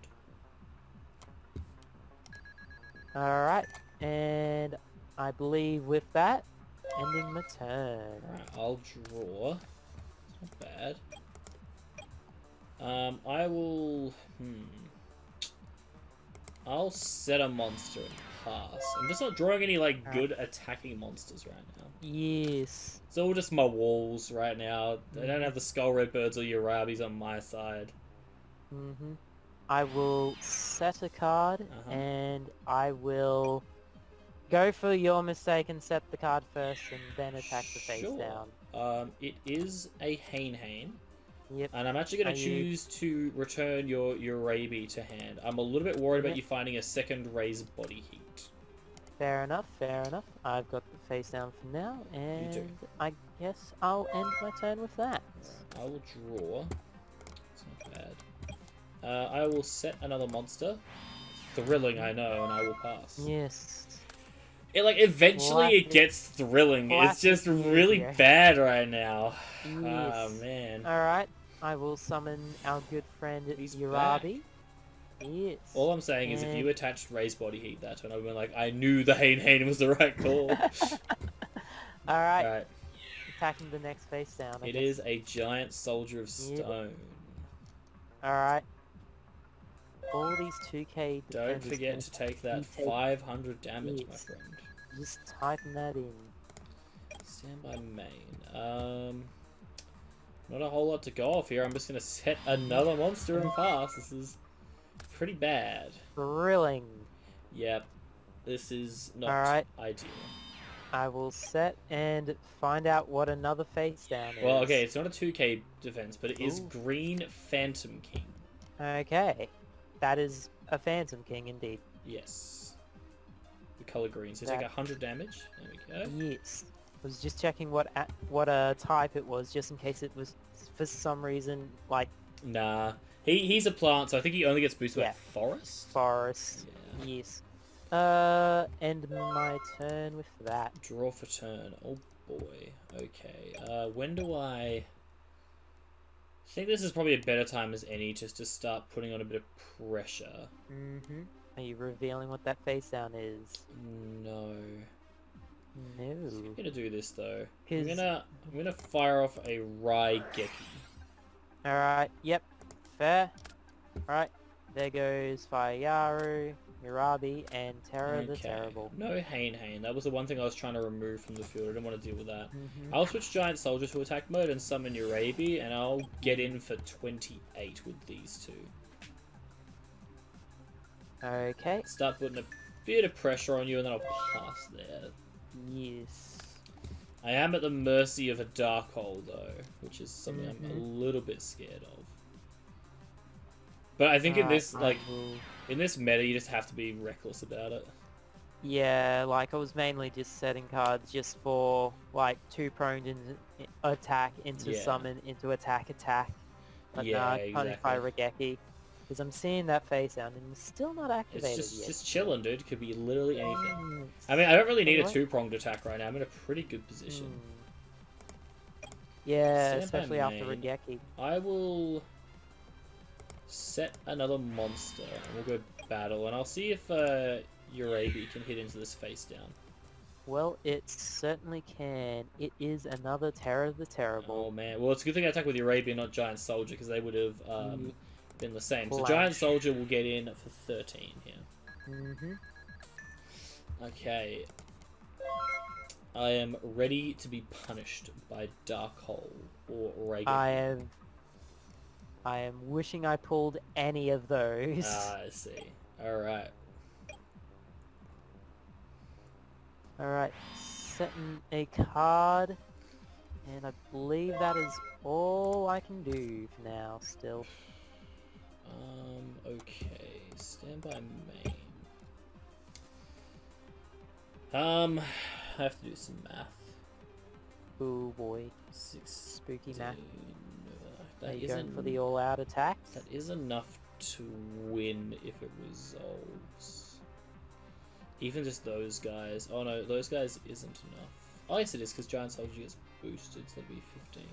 Alright, and I believe with that, ending my turn. Alright, I'll draw. It's not bad. I will... I'll set a monster and pass. I'm just not drawing any, like, good attacking monsters right now. Yes. It's all just my walls right now. I don't have the Skull Redbirds or Urabis on my side. I will set a card, and I will go for your mistake and set the card first, and then attack the face down. It is a Hane. Yep. And I'm actually going to choose to return your Urabi to hand. I'm a little bit worried about you finding a second Raised Body Heat. Fair enough. I've got the face down for now, and I guess I'll end my turn with that. I will draw. I will set another monster. Thrilling, I know, and I will pass. Yes. Eventually it gets thrilling. It's just really bad right now. Yes. Ah, man. Alright, I will summon our good friend Urabi. Yes. All I'm saying is if you attached raised body heat that turn, I would have been like, I knew the Hain was the right call. Alright. Attacking the next face down. It is a giant soldier of stone. Alright. All these 2k Don't forget to take that 500 damage, my friend. Just typing that in. Stand by main. Not a whole lot to go off here. I'm just going to set another monster and pass. This is pretty bad. Thrilling. Yep. This is not ideal. I will set and find out what another face down is. Well, okay, it's not a 2k defense, but it is Green Phantom King. Okay. That is a Phantom King indeed. Yes. The color green. So take 100 damage. There we go. Yes. I was just checking what type it was, just in case it was, for some reason, like... Nah. He's a plant, so I think he only gets boosted by forest? Forest. Yeah. Yes. End my turn with that. Draw for turn. Oh boy. Okay. When do I think this is probably a better time as any just to start putting on a bit of pressure. Mm-hmm. Are you revealing what that face down is? No. No. I'm gonna do this though. I'm gonna fire off a Raigeki. Alright, yep. Fair. Alright. There goes Fireyaru, Urabi, and Terra the Terrible. No Hain. That was the one thing I was trying to remove from the field. I didn't want to deal with that. I'll switch Giant Soldier to attack mode and summon Urabi, and I'll get in for 28 with these two. Okay. Start putting a bit of pressure on you, and then I'll pass there. Yes. I am at the mercy of a Dark Hole, though, which is something I'm a little bit scared of. But I think in this, in this meta, you just have to be reckless about it. Yeah, like, I was mainly just setting cards just for, like, 2 prone in attack, into summon, into attack. But nah, punish by Raigeki. Because I'm seeing that face down and it's still not activated yet. It's just chilling, dude. Could be literally anything. I mean, I don't really need a 2-pronged attack right now. I'm in a pretty good position. Yeah, especially after Raigeki. I will set another monster and we'll go battle. And I'll see if Urabi can hit into this face down. Well, it certainly can. It is another Terra the Terrible. Oh, man. Well, it's a good thing I attack with Urabi and not Giant Soldier, because they would have... been the same. So Giant Soldier will get in for 13 here. Okay. I am ready to be punished by Dark Hole or Raigeki. I am wishing I pulled any of those. Ah, I see. Alright. Alright. Setting a card. And I believe that is all I can do for now, still. Okay, stand by main. I have to do some math. Oh boy. 16. Spooky math. Are you going for the all-out attack? That is enough to win if it resolves. Even just those guys. Oh no, those guys isn't enough. Oh yes it is, because Giant Soldier gets boosted, so that'd be 15.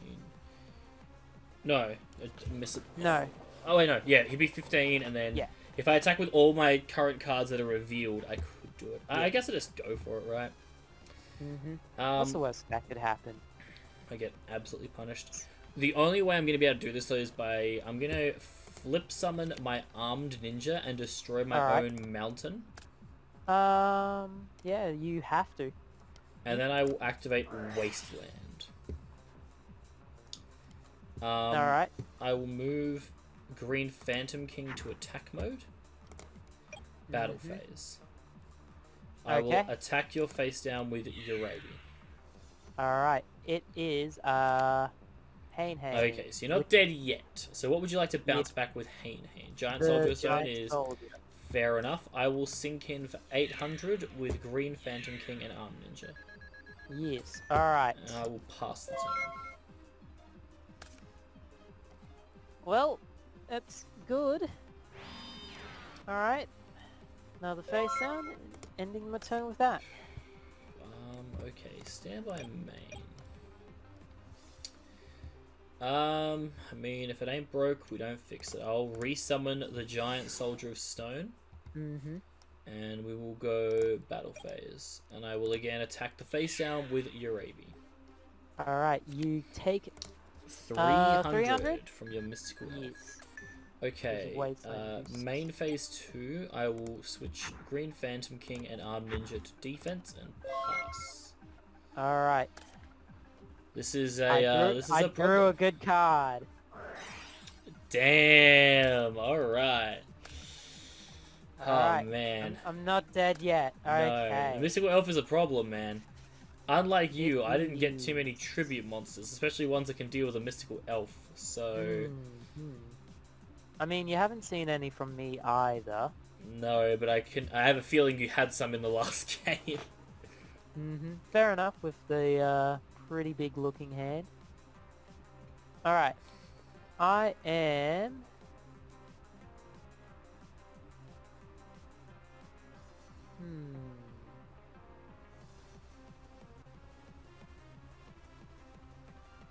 No, miss it. No. Oh wait, no. Yeah, he'd be 15, and then if I attack with all my current cards that are revealed, I could do it. I guess I just go for it, right? What's the worst that could happen? I get absolutely punished. The only way I'm going to be able to do this, though, is by... I'm going to flip summon my armed ninja and destroy my own mountain. Yeah, you have to. And then I will activate Wasteland. Alright. I will move Green Phantom King to attack mode. Battle phase. I will attack your face down with Urabi. Alright. It is, Hain. Okay, so you're not dead yet. So what would you like to bounce back with Hain? Giant Soldier Zone is fair enough. I will sink in for 800 with Green Phantom King and Arm Ninja. Yes, alright. And I will pass the turn. Well, good. Alright. Another face down, ending my turn with that. Okay, standby main. I mean, if it ain't broke, we don't fix it. I'll resummon the giant soldier of stone. Mm-hmm. And we will go battle phase. And I will again attack the face down with Urabi. Alright, you take 300 from your mystical elf. Yes. Okay, main phase 2, I will switch Green Phantom King and Armed Ninja to defense and pass. Alright. This is a I drew a good card. Damn. All right. Oh man. I'm not dead yet. Okay. No, the mystical elf is a problem, man. Unlike you, I didn't get too many tribute monsters, especially ones that can deal with a mystical elf. So. I mean, you haven't seen any from me either. No, but I have a feeling you had some in the last game. Fair enough with the pretty big looking hand. Alright. I am...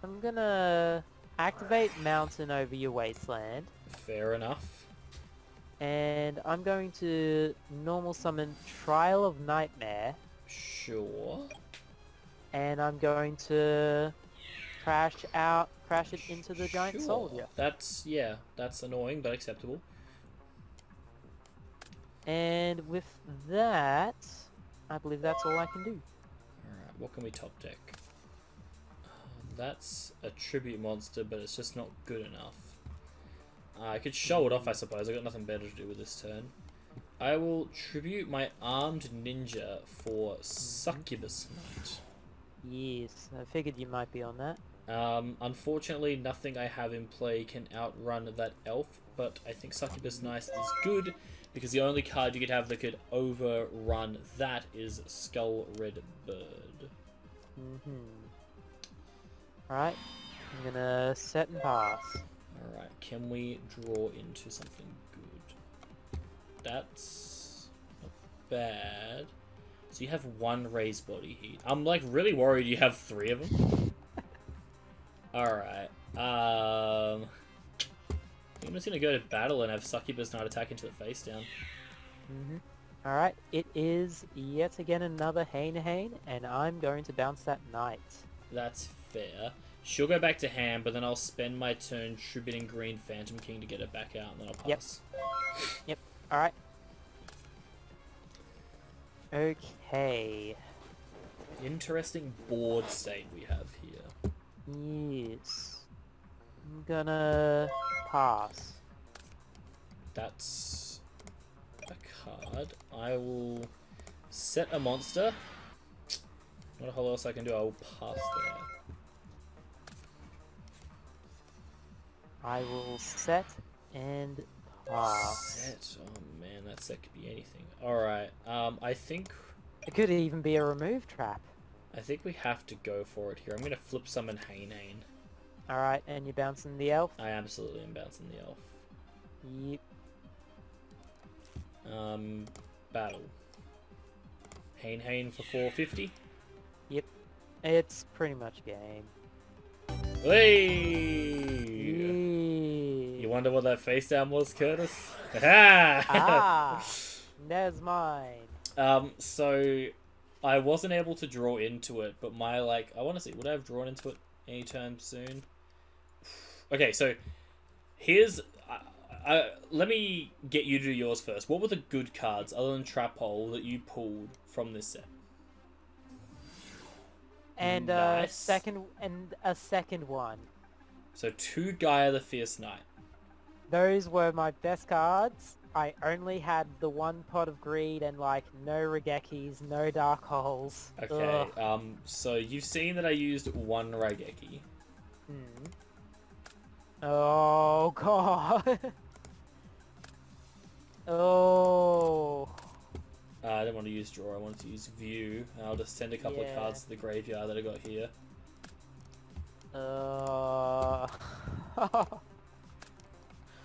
I'm gonna activate Mountain over your wasteland. Fair enough. And I'm going to normal summon Trial of Nightmare. Sure. And I'm going to crash it into the giant soldier. That's annoying, but acceptable. And with that, I believe that's all I can do. Alright, what can we top deck? That's a tribute monster, but it's just not good enough. I could show it off, I suppose. I've got nothing better to do with this turn. I will tribute my Armed Ninja for Succubus Knight. Yes, I figured you might be on that. Unfortunately, nothing I have in play can outrun that elf, but I think Succubus Knight is good, because the only card you could have that could overrun that is Skull Red Bird. Alright, I'm gonna set and pass. Alright, can we draw into something good? That's not bad. So you have one raised body heat. I'm like really worried you have 3 of them. Alright. I'm just gonna go to battle and have Succubus Knight attack into the face down. Alright, it is yet again another Hain, and I'm going to bounce that knight. That's fair. She'll go back to hand, but then I'll spend my turn tributing Green Phantom King to get it back out, and then I'll pass. Yep. Alright. Okay. Interesting board state we have here. Yes. I'm gonna pass. That's a card. I will set a monster. Not a whole lot else I can do. I will pass there. I will set and pass. Set. Oh man, that set could be anything. Alright, I think... It could even be a remove trap. I think we have to go for it here. I'm gonna flip summon Hain. Alright, and you're bouncing the elf? I absolutely am bouncing the elf. Yep. Battle. Hain for 450? Yep. It's pretty much game. Hey! You wonder what that face down was, Curtis? There's mine. So I wasn't able to draw into it, but my I want to see, would I have drawn into it anytime soon? Okay, so here's let me get you to do yours first. What were the good cards other than Trap Hole that you pulled from this set? And nice. a second one. So 2 Gaia the Fierce Knight. Those were my best cards. I only had the 1 Pot of Greed and no Regekis, no Dark Holes. Okay, so you've seen that I used 1 Raigeki. Oh god. Oh. I didn't want to use draw, I wanted to use view. I'll just send a couple of cards to the graveyard that I got here.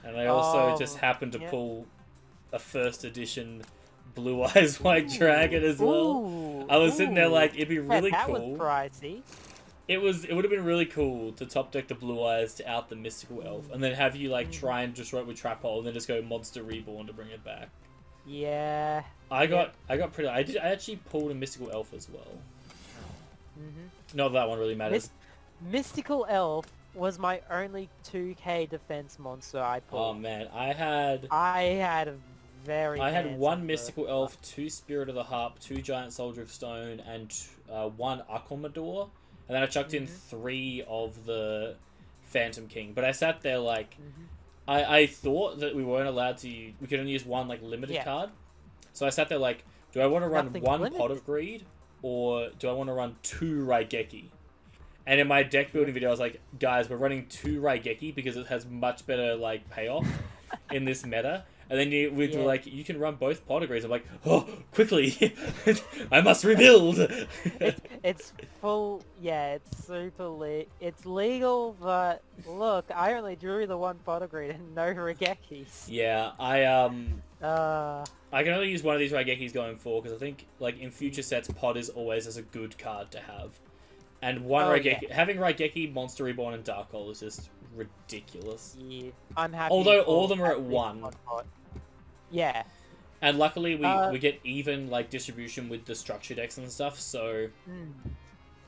And I also just happened to pull a first edition Blue Eyes White Dragon as well. I was sitting there like, it'd be really cool. That was pricey. It would have been really cool to top deck the Blue Eyes to out the Mystical Elf, and then have you like try and just with Trap Hole, and then just go Monster Reborn to bring it back. Yeah. I got pretty. I actually pulled a Mystical Elf as well. Not that one really matters. Mystical Elf was my only 2k defense monster I pulled. Oh man, I had one Mystical Elf, 2 Spirit of the Harp, 2 Giant Soldier of Stone, and 1 Aquamador. And then I chucked in 3 of the Phantom King. But I sat there like, I thought that we weren't allowed to, we could only use 1 like limited card. So I sat there like, do I want to run 1 Pot of Greed, or do I want to run 2 Raigeki? And in my deck building video, I was like, guys, we're running 2 Raigeki because it has much better like payoff in this meta. And then we were like, you can run both Pot of Greeds. I'm like, oh, quickly, I must rebuild. It's full, it's super it's legal, but look, I only drew the 1 Pot of Greed and no Raigekis. Yeah, I can only use one of these Raigekis going forward because I think like in future sets, Pot is always as a good card to have. And Raigeki, having Raigeki, Monster Reborn, and Dark Hole is just ridiculous. Yeah, I'm happy. Although all of them are at 1. Yeah. And luckily we get even like distribution with the structure decks and stuff, so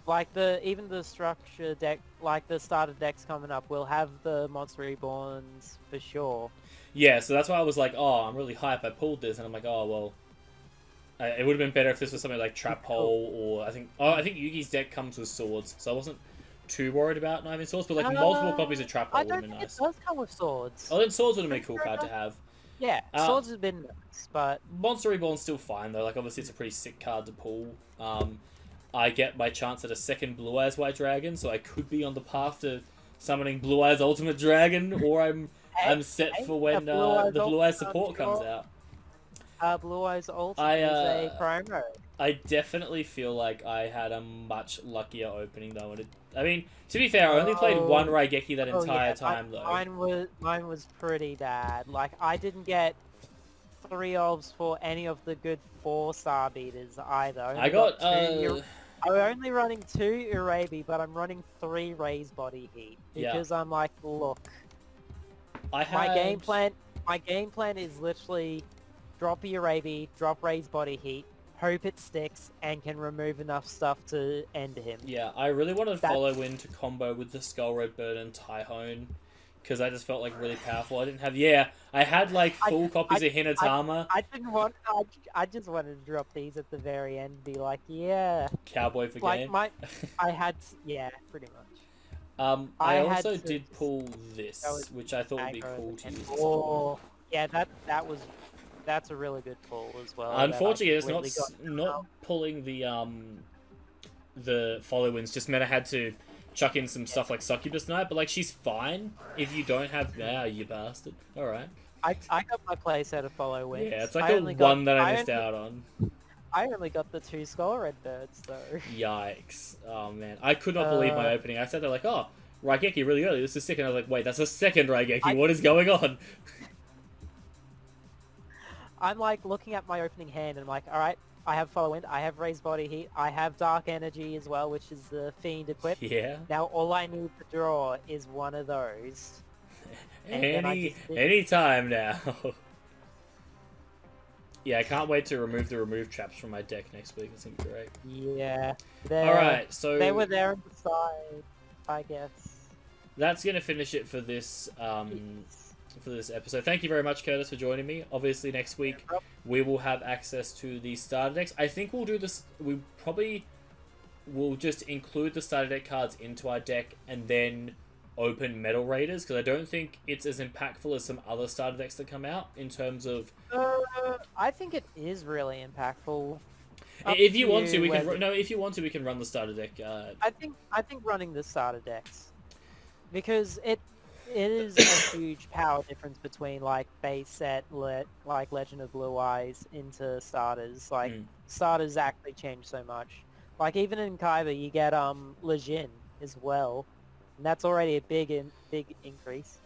like even the structure deck, like the starter decks coming up, will have the Monster Reborns for sure. Yeah, so that's why I was like, oh, I'm really hype. I pulled this, and I'm like, oh well. It would have been better if this was something like Trap Hole, or I think Yugi's deck comes with swords, so I wasn't too worried about not having swords, but like multiple copies of Trap Hole would have been nice. It does come with swords. Oh, then swords would have been a cool card to have. Yeah, swords have been nice, but Monster Reborn's still fine though. Like obviously it's a pretty sick card to pull. I get my chance at a second Blue Eyes White Dragon, so I could be on the path to summoning Blue Eyes Ultimate Dragon, or I'm set for when the Blue Eyes support comes out. Blue Eyes Ultimate is a promo. I definitely feel like I had a much luckier opening though. I mean, to be fair, I only played 1 Raigeki that entire time though. Mine was pretty bad. Like I didn't get 3 Elves for any of the good 4-star beaters either. I'm only running 2 Urabi, but I'm running 3 Raise Body Heat because I'm like, look, my game plan is literally drop Urabi, drop Raise Body Heat, hope it sticks, and can remove enough stuff to end him. Yeah, I really wanted to follow in to combo with the Skull Red Bird and Tyhone, because I just felt like really powerful. I had like full copies of Hinatama. I just wanted to drop these at the very end and be like, yeah. Cowboy for game. Pretty much. I also did pull this, which I thought would be cool to use. Oh, yeah, that's a really good pull as well. Unfortunately, it's not pulling the follow-ins. Just meant I had to chuck in some stuff like Succubus Knight, but like she's fine if you don't have you bastard. All right. I got my playset of follow-ins. Yeah, it's like the one that I missed out on. I only got the 2 Skull Red Birds though. Yikes! Oh man, I could not believe my opening. I sat there like, oh, Raigeki really early. This is sick, and I was like, wait, that's a second Raigeki. What is going on? I'm like looking at my opening hand and I'm like, alright, I have Follow Wind, I have Raised Body Heat, I have Dark Energy as well, which is the Fiend equip. Yeah. Now all I need to draw is one of those. Any time now. Yeah, I can't wait to remove the remove traps from my deck next week. It's gonna be great. Yeah. Alright, so they were there on the side, I guess. That's gonna finish it for this for this episode. Thank you very much, Curtis, for joining me. Obviously, next week we will have access to the starter decks. I think we'll do this. We probably will just include the starter deck cards into our deck and then open Metal Raiders, because I don't think it's as impactful as some other starter decks that come out in terms of. I think it is really impactful. If you want to, we can. No, if you want to, we can run the starter deck. I think running the starter decks, because it is a huge power difference between like base set like Legend of Blue Eyes into starters. Like starters actually change so much. Like even in Kaiba you get Lejin as well, and that's already a big increase.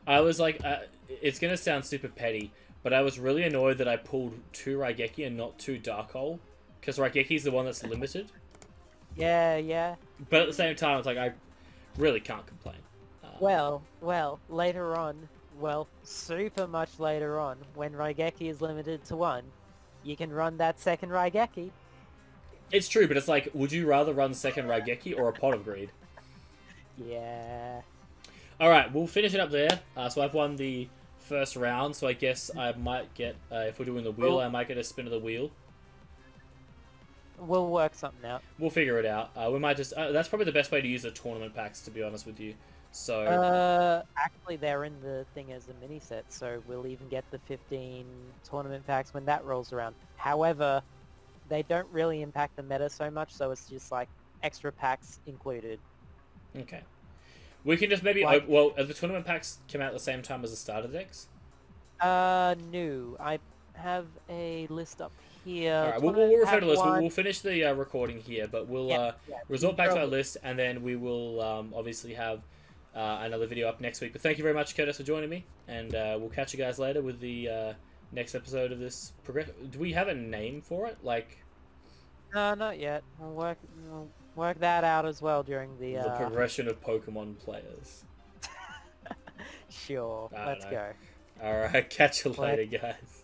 I was like, it's gonna sound super petty, but I was really annoyed that I pulled 2 Raigeki and not 2 Dark Hole, because Raigeki is the one that's limited. Yeah, yeah. But at the same time, it's like I really can't complain. Well, later on, super much later on, when Raigeki is limited to 1, you can run that second Raigeki. It's true, but it's like, would you rather run second Raigeki or a Pot of Greed? Yeah. Alright, we'll finish it up there. So I've won the first round, so I guess I might get, if we're doing the wheel, I might get a spin of the wheel. We'll work something out. We'll figure it out. We might just, that's probably the best way to use the tournament packs, to be honest with you. So actually they're in the thing as a mini set, so we'll even get the 15 tournament packs when that rolls around. However, they don't really impact the meta so much, so it's just like extra packs included. Okay. We can just maybe... Like, well, the tournament packs come out at the same time as the starter decks? No. I have a list up here. Alright, we'll refer to the list. We'll finish the recording here, but we'll resort back to our list, and then we will obviously have another video up next week. But thank you very much, Curtis, for joining me, and we'll catch you guys later with the next episode of this progression. Do we have a name for it? Like... No, not yet. We'll work that out as well during the progression of Pokemon players. Sure, let's go. Alright, catch you later, guys.